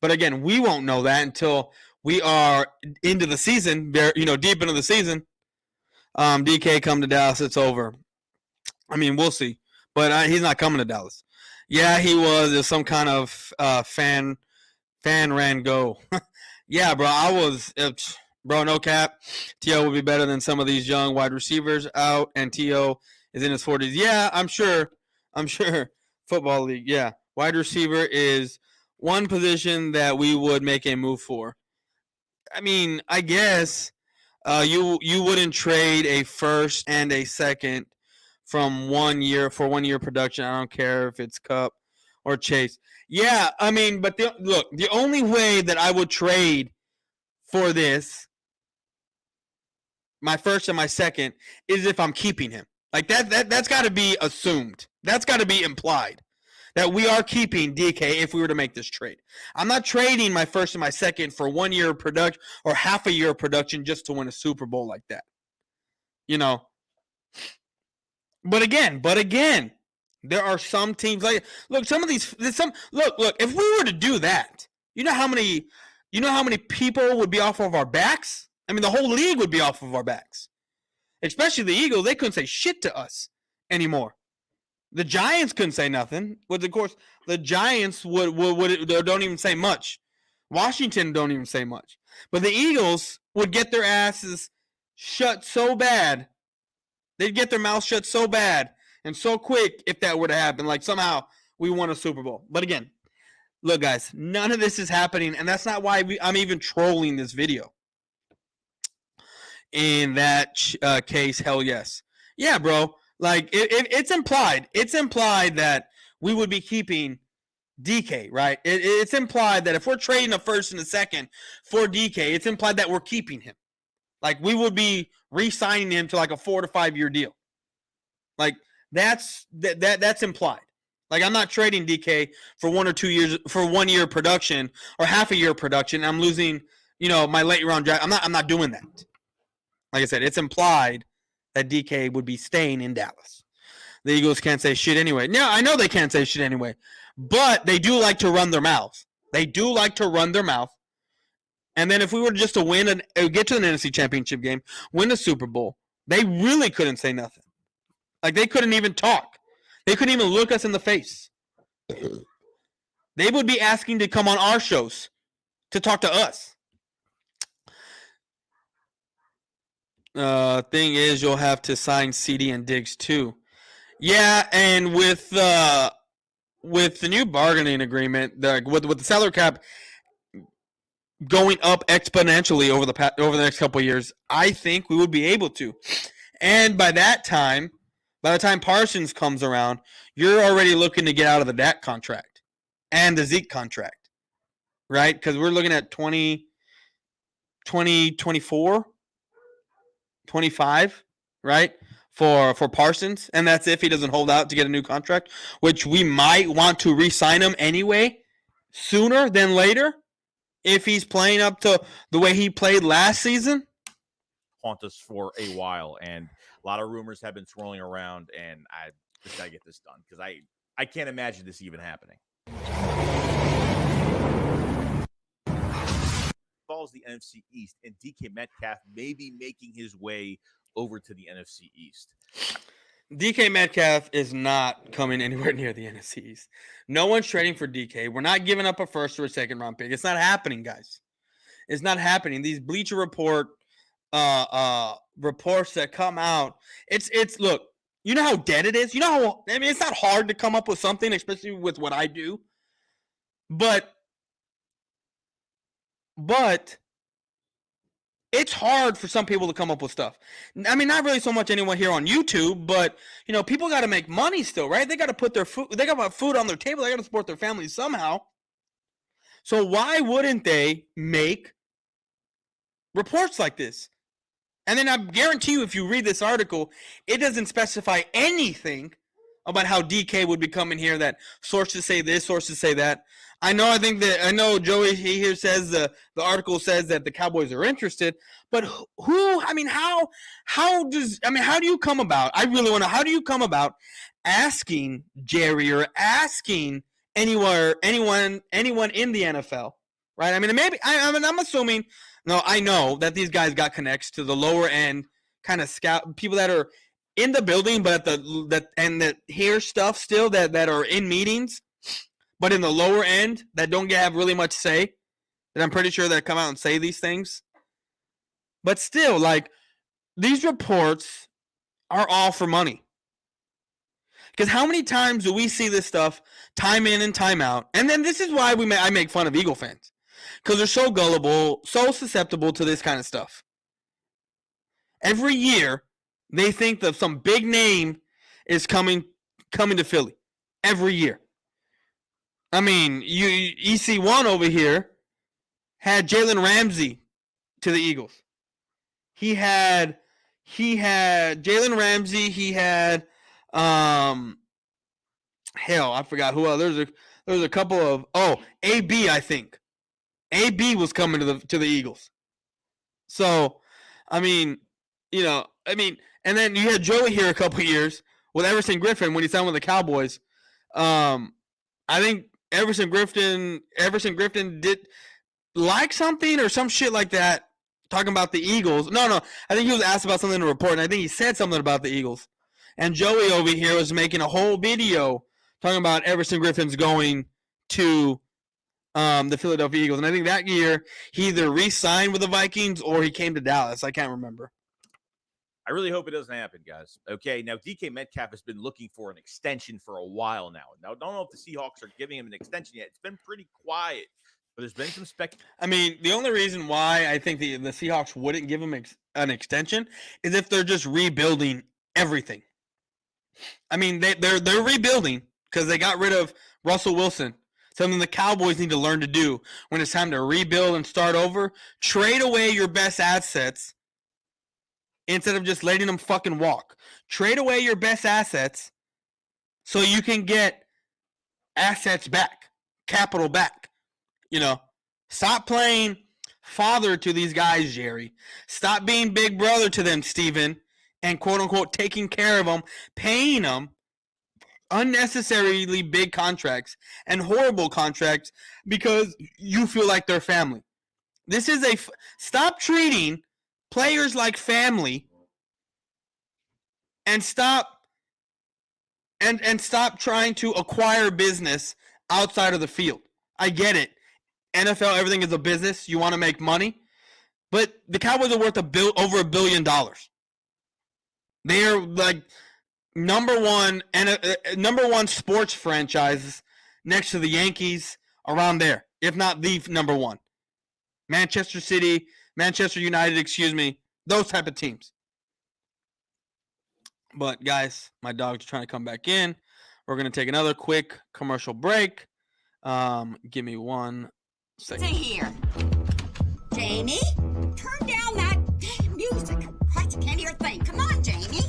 But again, we won't know that until we are into the season, deep into the season. DK come to Dallas, it's over. We'll see. But he's not coming to Dallas. Yeah, he was some kind of fan ran go. Yeah, bro, no cap. T.O. would be better than some of these young wide receivers out, and T.O. is in his 40s. Yeah, I'm sure. Football league, yeah. Wide receiver is one position that we would make a move for. I guess you wouldn't trade a first and a second from 1 year for 1 year production. I don't care if it's Cup or Chase. Yeah, but the only way that I would trade for this, my first and my second, is if I'm keeping him. Like that's got to be assumed. That's got to be implied that we are keeping DK if we were to make this trade. I'm not trading my first and my second for 1 year of production or half a year of production just to win a Super Bowl like that. But again, there are some teams if we were to do that, you know how many people would be off of our backs? The whole league would be off of our backs. Especially the Eagles, they couldn't say shit to us anymore. The Giants couldn't say nothing. But of course, the Giants would don't even say much. Washington don't even say much. But the Eagles would get their asses shut so bad. They'd get their mouth shut so bad and so quick if that were to happen. Like somehow we won a Super Bowl. But again, look, guys, none of this is happening, and that's not why I'm even trolling this video. In that case, hell yes. Yeah, bro. Like, it's implied. It's implied that we would be keeping DK, right? It's implied that if we're trading a first and a second for DK, it's implied that we're keeping him. Like, we would be re-signing him to like a 4 to 5 year deal. Like, that's implied. Like, I'm not trading DK for 1 or 2 years, for 1 year production or half a year production. I'm losing, my late round draft. I'm not doing that. Like I said, it's implied that DK would be staying in Dallas. The Eagles can't say shit anyway. No, I know they can't say shit anyway, but they do like to run their mouths. They do like to run their mouth. And then if we were just to win and get to an NFC Championship game, win the Super Bowl, they really couldn't say nothing. Like, they couldn't even talk. They couldn't even look us in the face. They would be asking to come on our shows to talk to us. Thing is, you'll have to sign CD and Diggs too. Yeah, and with the new bargaining agreement, with the salary cap going up exponentially over the next couple of years, I think we would be able to. And by the time Parsons comes around, you're already looking to get out of the Dak contract and the Zeke contract, right? Because we're looking at 2024, 25, right? For Parsons, and that's if he doesn't hold out to get a new contract, which we might want to re-sign him anyway, sooner than later, if he's playing up to the way he played last season. Haunt us for a while, and a lot of rumors have been swirling around, and I just gotta get this done because I can't imagine this even happening. Falls the NFC East, and DK Metcalf may be making his way over to the NFC East. DK Metcalf is not coming anywhere near the NFC East. No one's trading for DK. We're not giving up a first or a second round pick. It's not happening, guys. It's not happening. These Bleacher Report reports that come out, it's look, you know how dead it is? You know how, it's not hard to come up with something, especially with what I do. But it's hard for some people to come up with stuff. I mean, not really so much anyone here on YouTube, but, people got to make money still, right? They got to put their food, they got to put food on their table. They got to support their families somehow. So why wouldn't they make reports like this? And then I guarantee you, if you read this article, it doesn't specify anything about how DK would be coming here, that sources say this, sources say that. I know Joey here says the article says that the Cowboys are interested, but how do you come about? I really want to, how do you come about asking Jerry or asking anyone in the NFL, right? I mean, maybe I'm assuming, no, I know that these guys got connects to the lower end kind of scout people that are in the building, but that hear stuff still that are in meetings. But in the lower end, that don't have really much say, that I'm pretty sure that come out and say these things. But still, like, these reports are all for money. Because how many times do we see this stuff time in and time out? And then this is why I make fun of Eagle fans. Because they're so gullible, so susceptible to this kind of stuff. Every year, they think that some big name is coming to Philly. Every year. I mean, EC1 over here had Jalen Ramsey to the Eagles. He had Jalen Ramsey. He had hell, I forgot who else. There's a couple of AB. I think AB was coming to the Eagles. So, I mean, and then you had Joey here a couple of years with Everson Griffin when he signed with the Cowboys. I think Everson Griffin did like something or some shit like that, talking about the Eagles. No, I think he was asked about something in the report, and I think he said something about the Eagles. And Joey over here was making a whole video talking about Everson Griffin's going to the Philadelphia Eagles. And I think that year he either re-signed with the Vikings or he came to Dallas. I can't remember. I really hope it doesn't happen, guys. Okay, now DK Metcalf has been looking for an extension for a while now. Now, I don't know if the Seahawks are giving him an extension yet. It's been pretty quiet, but there's been some I mean, the only reason why I think the Seahawks wouldn't give him an extension is if they're just rebuilding everything. I mean, they're rebuilding because they got rid of Russell Wilson. Something the Cowboys need to learn to do when it's time to rebuild and start over. Trade away your best assets instead of just letting them fucking walk. Trade away your best assets so you can get assets back, capital back. You know, stop playing father to these guys, Jerry. Stop being big brother to them, Steven, and quote-unquote taking care of them, paying them unnecessarily big contracts and horrible contracts because you feel like they're family. This is stop treating players like family and stop trying to acquire business outside of the field. I get it. NFL, everything is a business. You want to make money. But the Cowboys are worth over $1 billion. They are like number one sports franchises next to the Yankees, around there, if not the number one. Manchester United, those type of teams. But guys, my dog's trying to come back in. We're going to take another quick commercial break. Give me 1 second. Stay here. Jamie, turn down that damn music. Christ, I can't hear a thing. Come on, Jamie.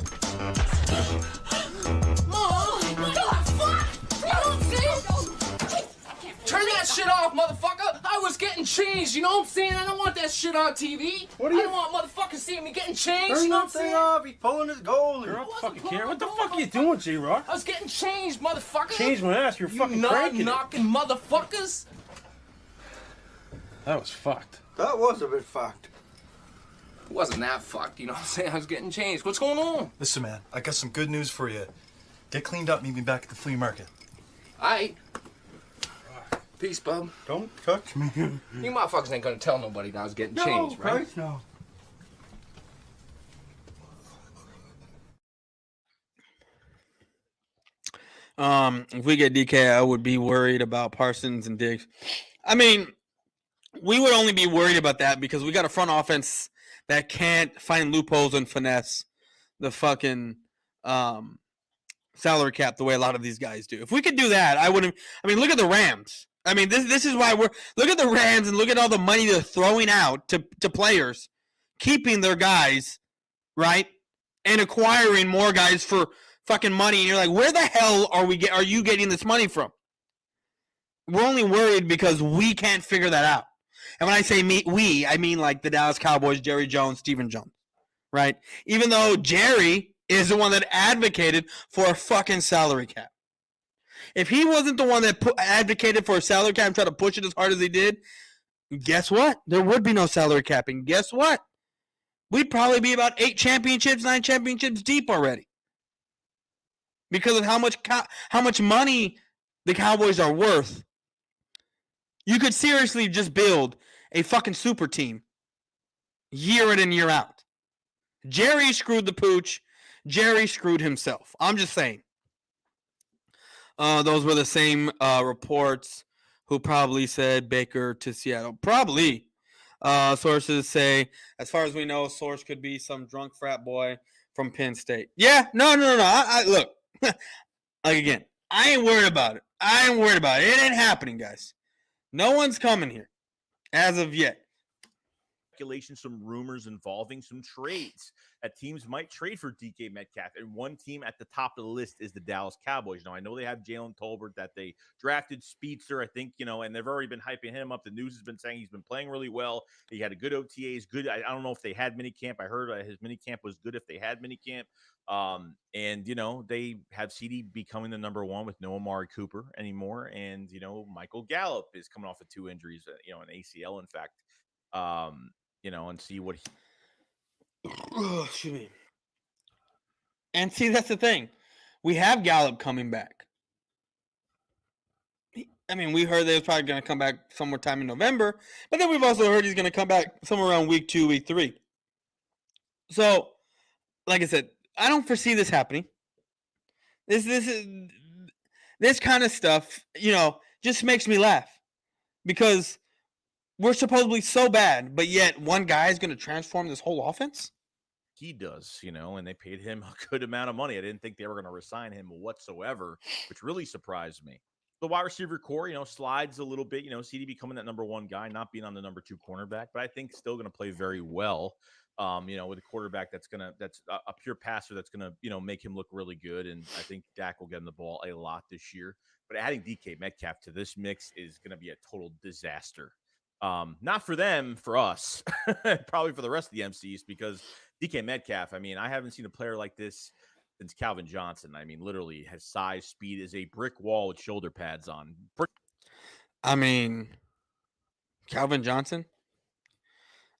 Turn that shit off, motherfucker! I was getting changed, you know what I'm saying? I don't want that shit on TV. What are you- I don't want motherfuckers seeing me getting changed, Turn you know what I'm that thing saying? off. He's pulling his goalie. You're not wasn't fucking pulling care. What the my fuck are you motherfucker. doing, J-Rock? I was getting changed, motherfucker! Change my ass. You're You fucking cranking it. knocking motherfuckers! That was fucked. That was a bit fucked. It wasn't that fucked, you know what I'm saying? I was getting changed. What's going on? Listen, man, I got some good news for you. Get cleaned up, meet me back at the flea market. Aight. Peace, bub. Don't touch me. You motherfuckers ain't gonna tell nobody that I was getting changed, right? Christ, no. If we get DK, I would be worried about Parsons and Diggs. I mean, we would only be worried about that because we got a front offense that can't find loopholes and finesse the fucking salary cap the way a lot of these guys do. If we could do that, I wouldn't. I mean, look at the Rams. I mean, this is why look at the Rams and look at all the money they're throwing out to players, keeping their guys, right, and acquiring more guys for fucking money. And you're like, where the hell are you getting this money from? We're only worried because we can't figure that out. And when I say we, I mean like the Dallas Cowboys, Jerry Jones, Stephen Jones, right? Even though Jerry is the one that advocated for a fucking salary cap. If he wasn't the one that advocated for a salary cap and tried to push it as hard as he did, guess what? There would be no salary cap. And guess what? We'd probably be about 9 championships deep already. Because of how much money the Cowboys are worth. You could seriously just build a fucking super team year in and year out. Jerry screwed the pooch. Jerry screwed himself. I'm just saying. Those were the same reports who probably said Baker to Seattle. Probably. Sources say, as far as we know, source could be some drunk frat boy from Penn State. Yeah, no. I look, like again, I ain't worried about it. It ain't happening, guys. No one's coming here as of yet. Speculation, some rumors involving some trades that teams might trade for DK Metcalf. And one team at the top of the list is the Dallas Cowboys. Now, I know they have Jalen Tolbert that they drafted, speedster, I think, and they've already been hyping him up. The news has been saying he's been playing really well. He had a good OTAs, good. I don't know if they had minicamp. I heard his minicamp was good if they had minicamp. And they have CD becoming the number one with no Amari Cooper anymore. And, Michael Gallup is coming off of 2 injuries, an ACL, in fact. And see what Excuse me. And see, that's the thing. We have Gallup coming back. I mean, we heard that he was probably going to come back somewhere time in November, but then we've also heard he's going to come back somewhere around week 2, week 3. So, like I said, I don't foresee this happening. This kind of stuff, just makes me laugh because we're supposedly so bad, but yet one guy is going to transform this whole offense. He does, and they paid him a good amount of money. I didn't think they were going to resign him whatsoever, which really surprised me. The wide receiver core, slides a little bit, CD becoming that number 1 guy, not being on the number 2 cornerback, but I think still going to play very well. With a quarterback that's a pure passer that's going to, make him look really good. And I think Dak will get him the ball a lot this year. But adding DK Metcalf to this mix is going to be a total disaster. Not for them, for us, probably for the rest of the MCs, because DK Metcalf, I mean, I haven't seen a player like this since Calvin Johnson. I mean, literally has size, speed, is a brick wall with shoulder pads on. I mean, Calvin Johnson.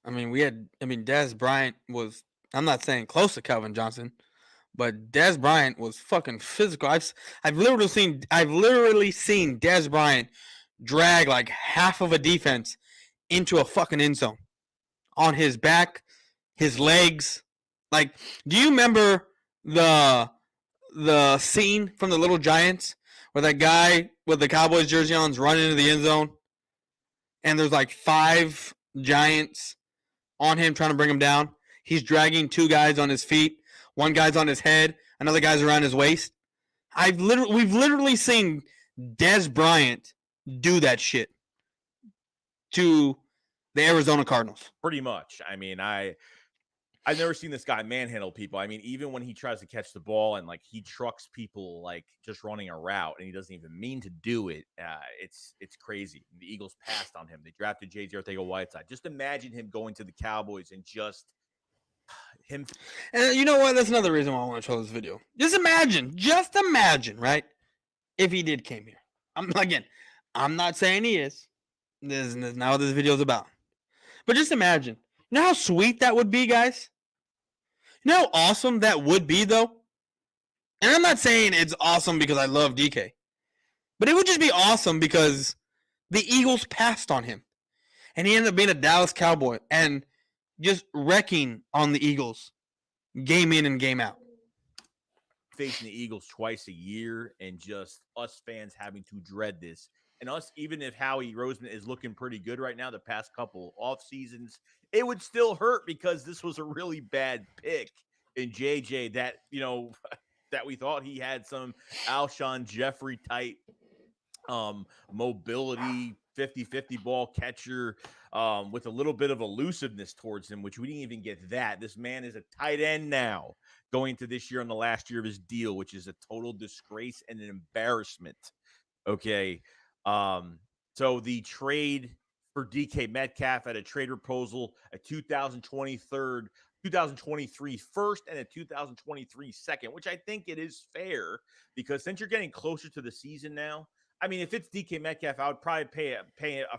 I mean, Dez Bryant was, I'm not saying close to Calvin Johnson, but Dez Bryant was fucking physical. I've literally seen Dez Bryant drag like half of a defense into a fucking end zone on his back, his legs. Like, do you remember the scene from the Little Giants where that guy with the Cowboys jersey on is running into the end zone and there's like 5 Giants on him trying to bring him down? He's dragging 2 guys on his feet. 1 guy's on his head. Another guy's around his waist. We've literally seen Dez Bryant do that shit to the Arizona Cardinals. Pretty much. I mean, I've never seen this guy manhandle people. I mean, even when he tries to catch the ball and like he trucks people like just running a route and he doesn't even mean to do it, it's crazy. The Eagles passed on him. They drafted J.J. Arcega-Whiteside. Just imagine him going to the Cowboys and just him. And you know what? That's another reason why I want to show this video. Just imagine, right? If he did came here. I'm not saying he is. This is not what this video is about. But just imagine. You know how sweet that would be, guys? You know how awesome that would be, though? And I'm not saying it's awesome because I love DK. But it would just be awesome because the Eagles passed on him. And he ended up being a Dallas Cowboy and just wrecking on the Eagles game in and game out. Facing the Eagles twice a year and just us fans having to dread this. And us, even if Howie Roseman is looking pretty good right now, the past couple off seasons, it would still hurt because this was a really bad pick in JJ that, that we thought he had some Alshon Jeffrey type mobility, 50-50 ball catcher with a little bit of elusiveness towards him, which we didn't even get that. This man is a tight end now going into this year on the last year of his deal, which is a total disgrace and an embarrassment. Okay. So the trade for DK Metcalf had a trade proposal, a 2023 first and a 2023 second, which I think it is fair because since you're getting closer to the season now, I mean, if it's DK Metcalf, I would probably pay a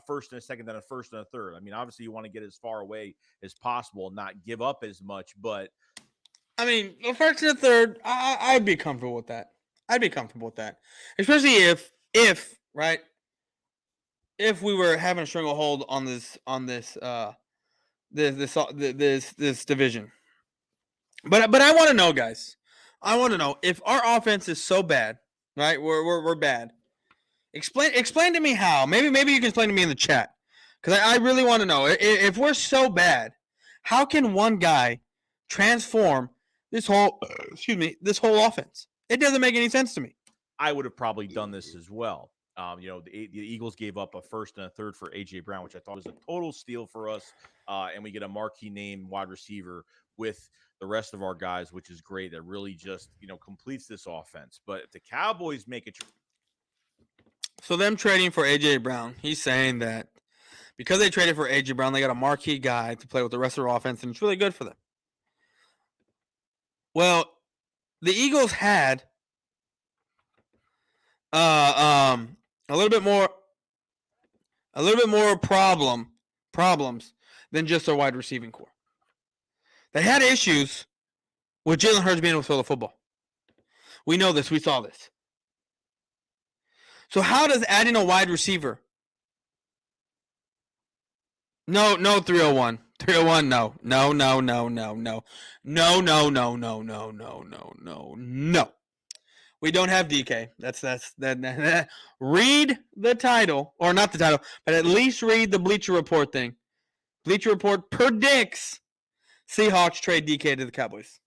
first and a second, then a first and a third. I mean, obviously you want to get as far away as possible and not give up as much, but I mean, a first and a third, I'd be comfortable with that. Especially if right, if we were having a stranglehold on this division. But I want to know, guys. I want to know if our offense is so bad, right? We're bad. Explain to me how. Maybe you can explain to me in the chat, because I really want to know if we're so bad. How can one guy transform this whole offense? It doesn't make any sense to me. I would have probably done this as well. The Eagles gave up a first and a third for A.J. Brown, which I thought was a total steal for us. And we get a marquee name wide receiver with the rest of our guys, which is great. That really just, completes this offense. But if the Cowboys make it. So them trading for A.J. Brown, he's saying that because they traded for A.J. Brown, they got a marquee guy to play with the rest of their offense, and it's really good for them. Well, the Eagles had a little bit more problems than just their wide receiving core. They had issues with Jalen Hurts being able to throw the football. We know this. We saw this. So how does adding a wide receiver? No, 301. 301, no. No. We don't have DK. That. Read the title, or not the title, but at least read the Bleacher Report thing. Bleacher Report predicts Seahawks trade DK to the Cowboys.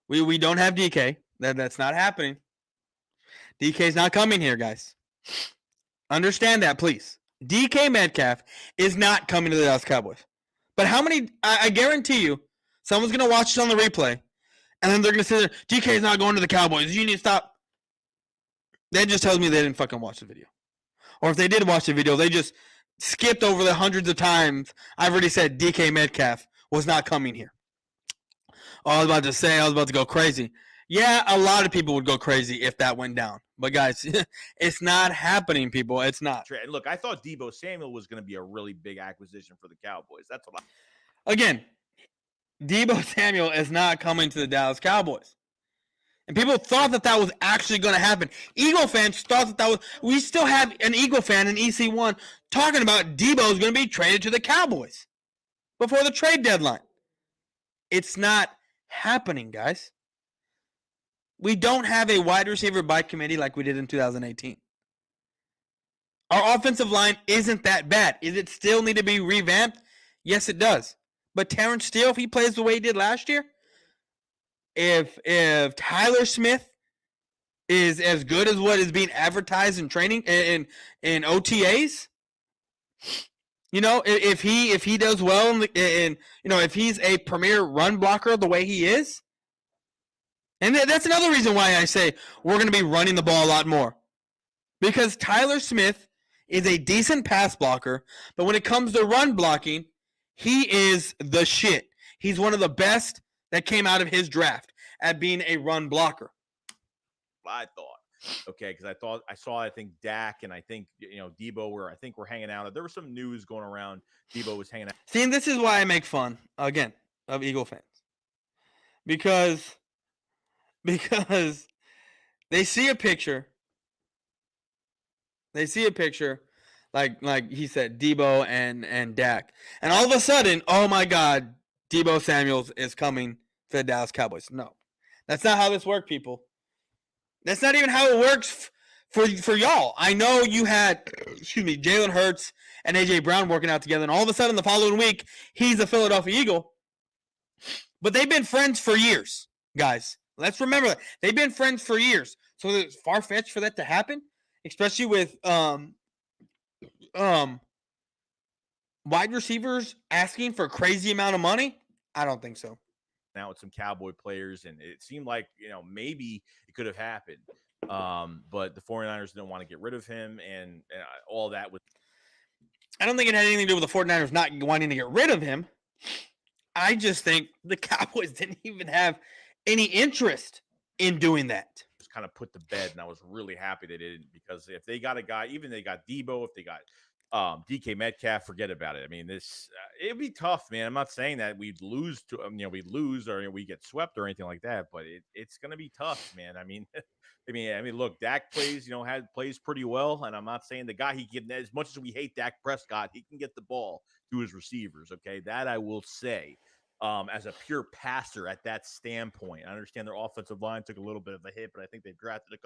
We don't have DK. That's not happening. DK's not coming here, guys. Understand that, please. DK Metcalf is not coming to the Dallas Cowboys. But how many? I guarantee you, someone's going to watch it on the replay, and then they're going to say, DK is not going to the Cowboys. You need to stop. That just tells me they didn't fucking watch the video. Or if they did watch the video, they just skipped over the hundreds of times I've already said DK Metcalf was not coming here. Oh, I was about to go crazy. Yeah, a lot of people would go crazy if that went down. But, guys, it's not happening, people. It's not. And look, I thought Deebo Samuel was going to be a really big acquisition for the Cowboys. That's what Again, Deebo Samuel is not coming to the Dallas Cowboys. And people thought that was actually going to happen. Eagle fans thought that was. We still have an Eagle fan in EC1 talking about Deebo is going to be traded to the Cowboys before the trade deadline. It's not happening, guys. We don't have a wide receiver by committee like we did in 2018. Our offensive line isn't that bad. Does it still need to be revamped? Yes, it does. But Terrence Steele, if he plays the way he did last year, if Tyler Smith is as good as what is being advertised in training in OTAs, if he does well if he's a premier run blocker the way he is, and that's another reason why I say we're going to be running the ball a lot more, because Tyler Smith is a decent pass blocker, but when it comes to run blocking, he is the shit. He's one of the best that came out of his draft at being a run blocker. I thought. Okay, because I think Dak and I think Deebo were hanging out. There was some news going around. Deebo was hanging out. See, and this is why I make fun again of Eagle fans, because they see a picture. Like he said, Deebo and Dak, and all of a sudden, oh my God, Deebo Samuels is coming to the Dallas Cowboys. No, that's not how this works, people. That's not even how it works for y'all. I know you had, Jalen Hurts and A.J. Brown working out together, and all of a sudden the following week, he's a Philadelphia Eagle. But they've been friends for years, guys. Let's remember that. They've been friends for years. So it's far-fetched for that to happen, especially with wide receivers asking for a crazy amount of money. I don't think so. Now with some Cowboy players, and it seemed like maybe it could have happened, but the 49ers didn't want to get rid of him, and all that. I don't think it had anything to do with the 49ers not wanting to get rid of him. I just think the Cowboys didn't even have any interest in doing that. Just kind of put to bed, and I was really happy they didn't, because if they got a guy, even they got Deebo, if they got DK Metcalf, forget about it. I mean, it'd be tough, man. I'm not saying that we'd lose to we'd lose or we get swept or anything like that, but it's gonna be tough, man. I mean, look, Dak plays pretty well, and I'm not saying the guy, he can, as much as we hate Dak Prescott, he can get the ball to his receivers. Okay, that I will say. As a pure passer at that standpoint, I understand their offensive line took a little bit of a hit, but I think they've drafted a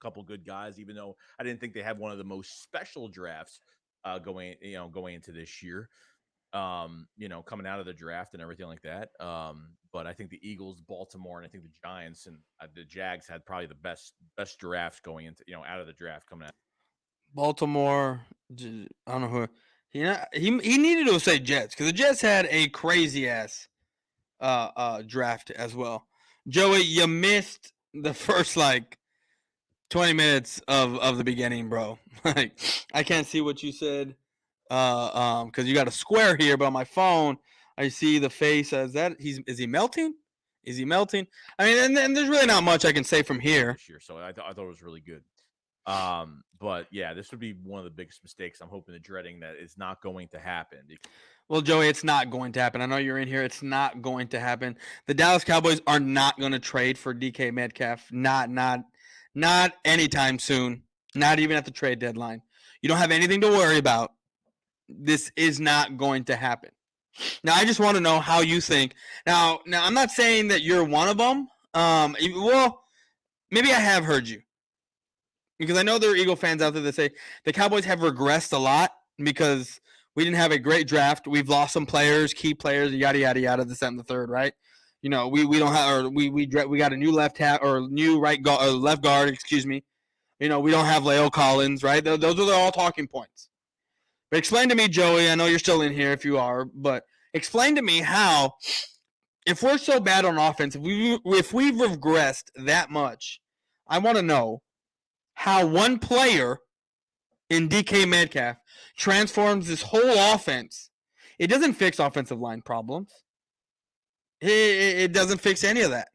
couple good guys, even though I didn't think they had one of the most special drafts going into this year, coming out of the draft and everything like that. But I think the Eagles, Baltimore, and I think the Giants and the Jags had probably the best draft going into out of the draft coming out. Baltimore, I don't know who. He needed to say Jets, because the Jets had a crazy ass draft as well. Joey, you missed the first 20 minutes of the beginning, bro. I can't see what you said because you got a square here, but on my phone I see the face. Is he melting? Is he melting? I mean, and there's really not much I can say from here. This year, so I thought it was really good. But yeah, this would be one of the biggest mistakes. I'm hoping and dreading that it's not going to happen. Well, Joey, it's not going to happen. I know you're in here. It's not going to happen. The Dallas Cowboys are not going to trade for DK Metcalf. Not Not anytime soon. Not even at the trade deadline. You don't have anything to worry about. This is not going to happen. Now, I just want to know how you think. Now, I'm not saying that you're one of them. Well, maybe I have heard you. Because I know there are Eagle fans out there that say the Cowboys have regressed a lot because we didn't have a great draft. We've lost some players, key players, yada yada yada. This, that, and the third, right? You know, we don't have, or we got a new left guard. Excuse me. You know, we don't have Leo Collins, right? Those are all talking points. But explain to me, Joey. I know you're still in here if you are, but explain to me how, if we're so bad on offense, if we've regressed that much, I want to know how one player in DK Metcalf transforms this whole offense. It doesn't fix offensive line problems. It doesn't fix any of that.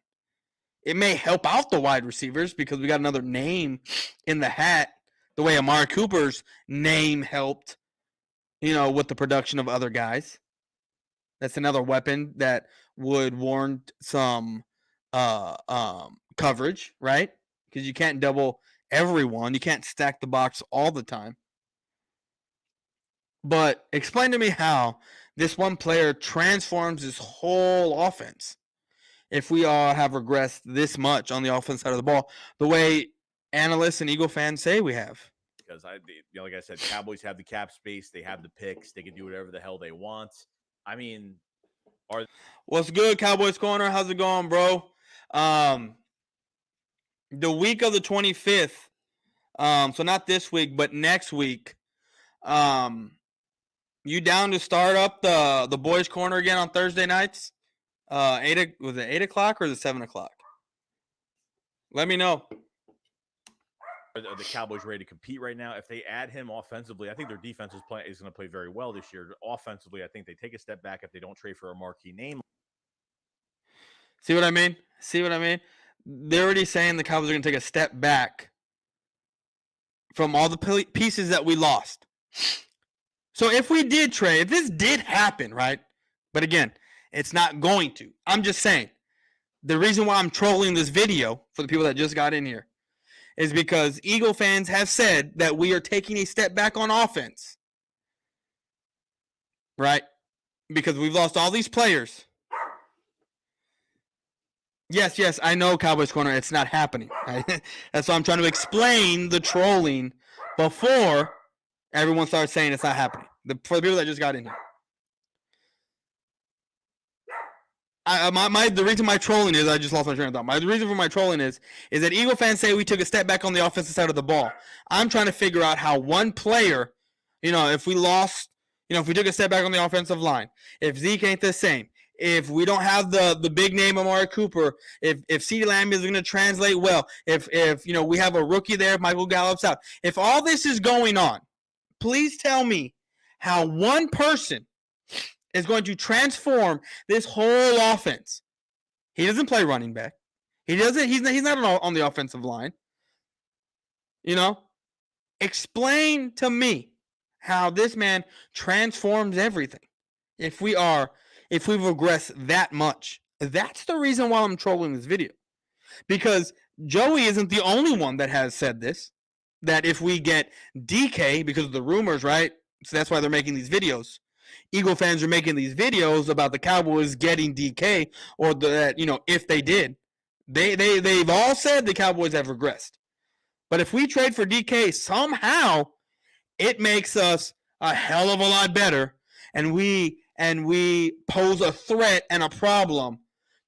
It may help out the wide receivers because we got another name in the hat, the way Amari Cooper's name helped, with the production of other guys. That's another weapon that would warrant some coverage, right? Because you can't double everyone. You can't stack the box all the time. But explain to me how this one player transforms this whole offense if we all have regressed this much on the offense side of the ball, the way analysts and Eagle fans say we have. Because like I said, Cowboys have the cap space. They have the picks. They can do whatever the hell they want. I mean, what's good, Cowboys Corner? How's it going, bro? The week of the 25th, so not this week, but next week, you down to start up the Boys Corner again on Thursday nights? Was it 8 o'clock or is it 7 o'clock? Let me know. Are the Cowboys ready to compete right now? If they add him offensively, I think their defense is going to play very well this year. Offensively, I think they take a step back if they don't trade for a marquee name. See what I mean? They're already saying the Cowboys are going to take a step back from all the pieces that we lost. So if we did trade, if this did happen, right? But again, it's not going to. I'm just saying, the reason why I'm trolling this video for the people that just got in here is because Eagle fans have said that we are taking a step back on offense. Right? Because we've lost all these players. Yes, I know, Cowboys Corner, it's not happening. Right? That's why I'm trying to explain the trolling before everyone starts saying it's not happening. For the people that just got in here. The reason my trolling is, I just lost my train of thought. The reason for my trolling is that Eagle fans say we took a step back on the offensive side of the ball. I'm trying to figure out how one player, if we lost, if we took a step back on the offensive line, if Zeke ain't the same, if we don't have the big name Amari Cooper, if CeeDee Lamb is going to translate well, if we have a rookie there, if Michael Gallup's out, if all this is going on, please tell me how one person is going to transform this whole offense. He doesn't play running back. He's not on the offensive line. Explain to me how this man transforms everything. If we've regressed that much. That's the reason why I'm trolling this video. Because Joey isn't the only one that has said this. That if we get DK, because of the rumors, right? So that's why they're making these videos. Eagle fans are making these videos about the Cowboys getting DK, or that, if they did. They've all said the Cowboys have regressed. But if we trade for DK, somehow it makes us a hell of a lot better, and we pose a threat and a problem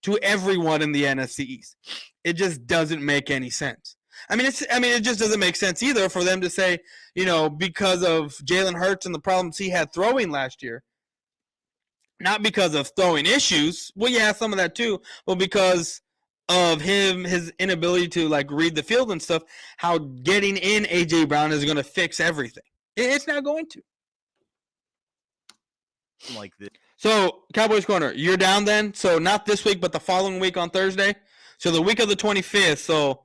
to everyone in the NFC East. It just doesn't make any sense. It just doesn't make sense either for them to say, because of Jalen Hurts and the problems he had throwing last year, not because of throwing issues. Well, yeah, some of that too, but because of his inability to read the field and stuff, how getting in AJ Brown is going to fix everything. It's not going to. Like this. So, Cowboys Corner, you're down then? So, not this week, but the following week on Thursday? So, the week of the 25th, so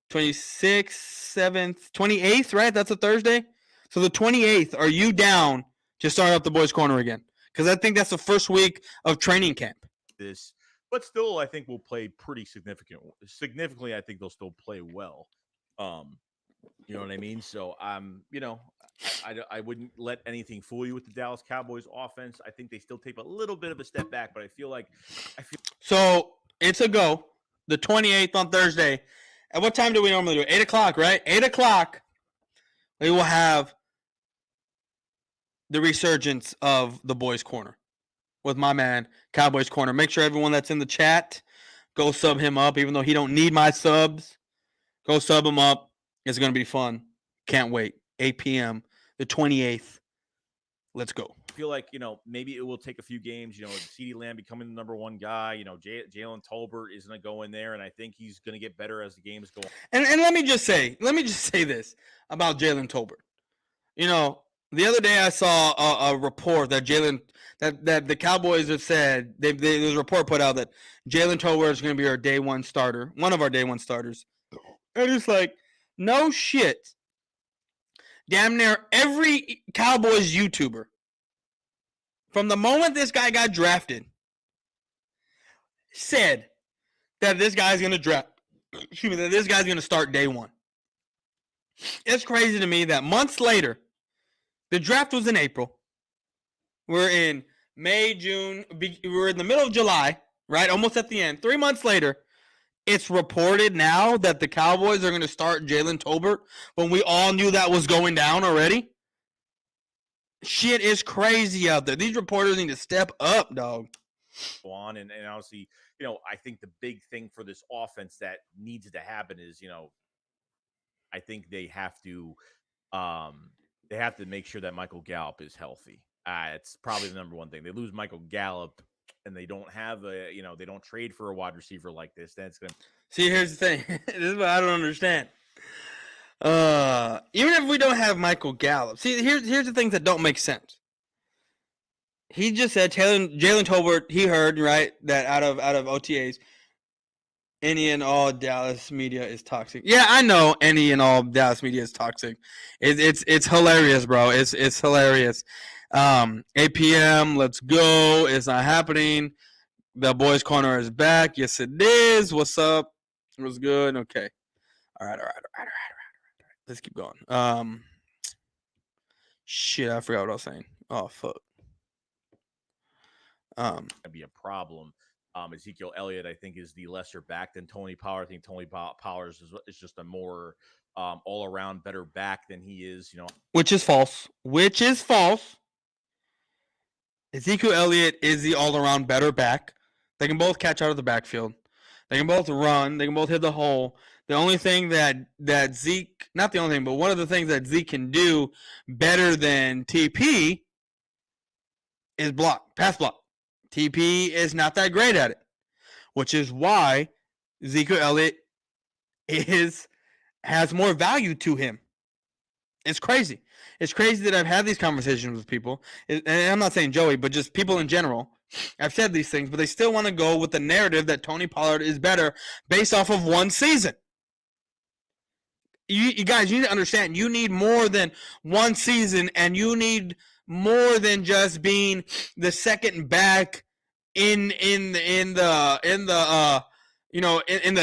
26th, 7th, 28th, right? That's a Thursday? So, the 28th, are you down to start up the Boys Corner again? Because I think that's the first week of training camp. This but still, I think will play pretty significantly. I think they'll still play well. You know what I mean? So I wouldn't let anything fool you with the Dallas Cowboys offense. I think they still take a little bit of a step back, but I feel So it's a go. The 28th on Thursday. At what time do we normally do it? 8 o'clock, right? 8 o'clock. We will have the resurgence of the Boys Corner with my man, Cowboys Corner. Make sure everyone that's in the chat, go sub him up. Even though he don't need my subs, go sub him up. It's going to be fun. Can't wait. 8 p.m. the 28th. Let's go. feel like, maybe it will take a few games, CeeDee Lamb becoming the number one guy, Jalen Tolbert is going to go in there, and I think he's going to get better as the games go on. And let me just say this about Jalen Tolbert. The other day I saw a report that that the Cowboys have said, there's a report put out that Jalen Tolbert is going to be our day one starter, one of our day one starters. And it's like, no shit. Damn near every Cowboys YouTuber, from the moment this guy got drafted, said that this guy's going to that this guy's going to start day one. It's crazy to me that months later, the draft was in April. We're in May, June. We're in the middle of July, right? Almost at the end. 3 months later, it's reported now that the Cowboys are going to start Jalen Tolbert when we all knew that was going down already. Shit is crazy out there. These reporters need to step up, dog. On and obviously, I think the big thing for this offense that needs to happen is, I think they have to make sure that Michael Gallup is healthy. It's probably the number one thing. They lose Michael Gallup and they don't have they don't trade for a wide receiver like this, then it's going to. See, here's the thing. This is what I don't understand. Even if we don't have Michael Gallup, see, here's the things that don't make sense. He just said Jalen Tolbert, he heard, right, that out of OTAs, any and all Dallas media is toxic. Yeah, I know any and all Dallas media is toxic. It's hilarious, bro. It's hilarious. 8 p.m. Let's go. It's not happening. The Boys Corner is back. Yes, it is. What's up? What's good? Okay. All right. Let's keep going. Shit, I forgot what I was saying. Oh, fuck. Be a problem. Ezekiel Elliott, I think, is the lesser back than Tony Pollard. I think Tony Pollard is just a more all-around better back than he is, Which is false. Ezekiel Elliott is the all-around better back. They can both catch out of the backfield. They can both run. They can both hit the hole. The only thing that Zeke, not the only thing, but one of the things that Zeke can do better than TP is pass block. TP is not that great at it, which is why Ezekiel Elliott has more value to him. It's crazy. It's crazy that I've had these conversations with people, and I'm not saying Joey, but just people in general. I've said these things, but they still want to go with the narrative that Tony Pollard is better based off of one season. You guys, you need to understand, you need more than one season, and you need more than just being the second back in the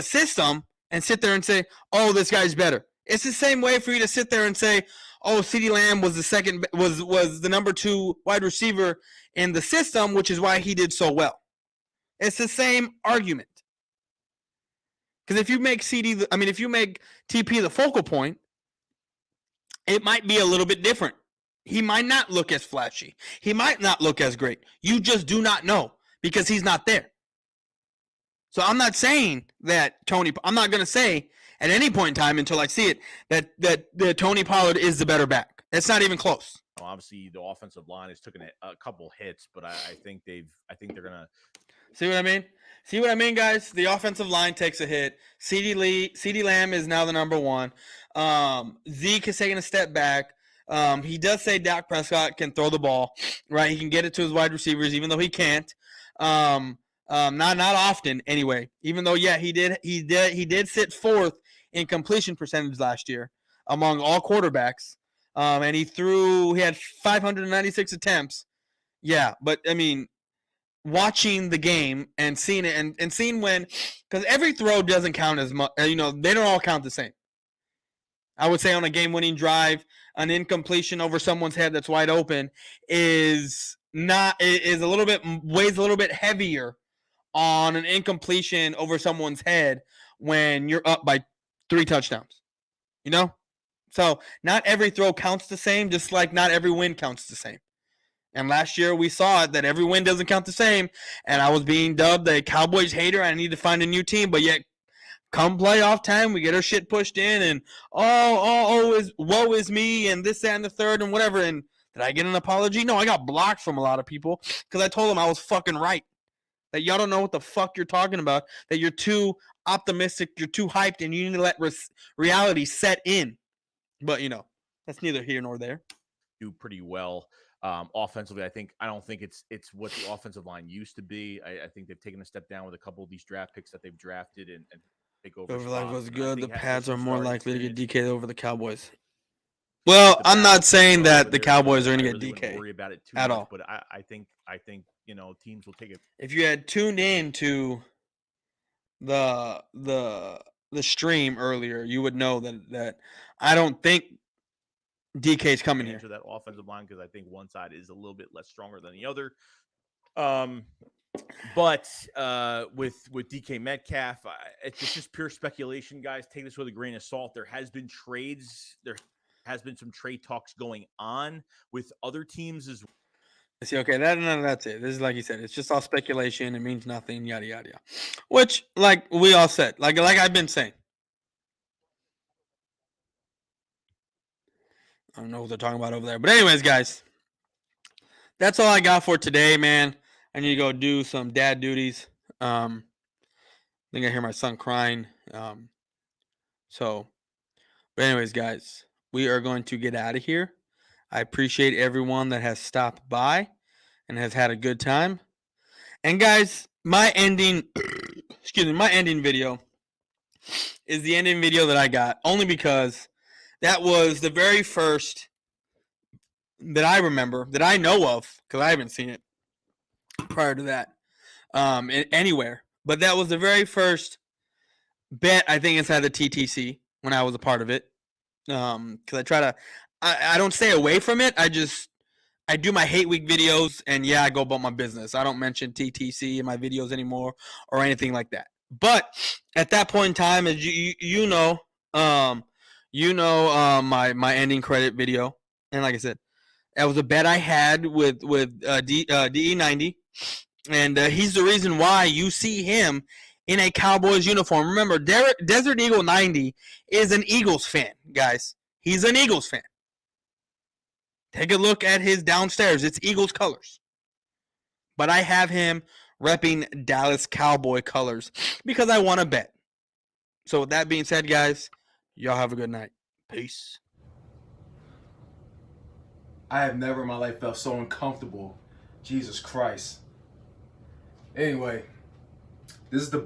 system and sit there and say, oh, this guy's better. It's the same way for you to sit there and say, oh, CeeDee Lamb was the number 2 wide receiver in the system, which is why he did so well. It's the same argument. Because if you make TP the focal point, it might be a little bit different. He might not look as flashy. He might not look as great. You just do not know because he's not there. So I'm not saying that I'm not going to say at any point in time until I see it that Tony Pollard is the better back. It's not even close. Obviously, the offensive line has taken a couple hits, but I think they're going to. See what I mean? See what I mean, guys? The offensive line takes a hit. CeeDee Lamb is now the number 1. Zeke is taking a step back. He does say Dak Prescott can throw the ball, right? He can get it to his wide receivers, even though he can't. Not often anyway. Even though, yeah, he did sit 4th in completion percentage last year among all quarterbacks. And he had 596 attempts. Yeah, but I mean, watching the game and seeing it and seeing when, because every throw doesn't count as much. They don't all count the same. I would say on a game-winning drive, an incompletion over someone's head that's wide open is a little bit weighs a little bit heavier on an incompletion over someone's head when you're up by 3 touchdowns. So not every throw counts the same, just like not every win counts the same. And last year we saw it that every win doesn't count the same. And I was being dubbed the Cowboys hater. I need to find a new team, but yet come playoff time, we get our shit pushed in, and woe is me, and this, that, and the third, and whatever. And did I get an apology? No, I got blocked from a lot of people because I told them I was fucking right. That y'all don't know what the fuck you're talking about. That you're too optimistic, you're too hyped, and you need to let reality set in. But that's neither here nor there. Do pretty well offensively. I don't think it's what the offensive line used to be. I think they've taken a step down with a couple of these draft picks that they've drafted and take over. Boyz4Life was good. The Pats are more likely to get DK DK'd over the Cowboys. Well, I'm not saying that the Cowboys are going to get DK worry about it too at much, all. But I think teams will take it. If you had tuned in to the stream earlier, you would know that I don't think DK's coming here. To that offensive line because I think one side is a little bit less stronger than the other. But with DK Metcalf, it's just pure speculation, guys. Take this with a grain of salt. There has been trades. There has been some trade talks going on with other teams as well. See, okay, that's it. This is like you said. It's just all speculation. It means nothing. Yada yada yada. Which, like we all said, like I've been saying. I don't know what they're talking about over there, but anyways, guys, that's all I got for today, man. I need to go do some dad duties. I think I hear my son crying. But anyways, guys, we are going to get out of here. I appreciate everyone that has stopped by and has had a good time. And guys, my ending video is the ending video that I got only because that was the very first that I remember, that I know of, because I haven't seen it prior to that anywhere. But that was the very first bet, I think, inside the TTC when I was a part of it. Because I don't stay away from it. I do my hate week videos, and I go about my business. I don't mention TTC in my videos anymore or anything like that. But at that point in time, as you know my ending credit video, and like I said, that was a bet I had with DE90, and he's the reason why you see him in a Cowboys uniform. Remember, Desert Eagle 90 is an Eagles fan, guys. He's an Eagles fan. Take a look at his downstairs. It's Eagles colors. But I have him repping Dallas Cowboy colors because I want to bet. So with that being said, guys, y'all have a good night. Peace. I have never in my life felt so uncomfortable. Jesus Christ. Anyway, this is the best.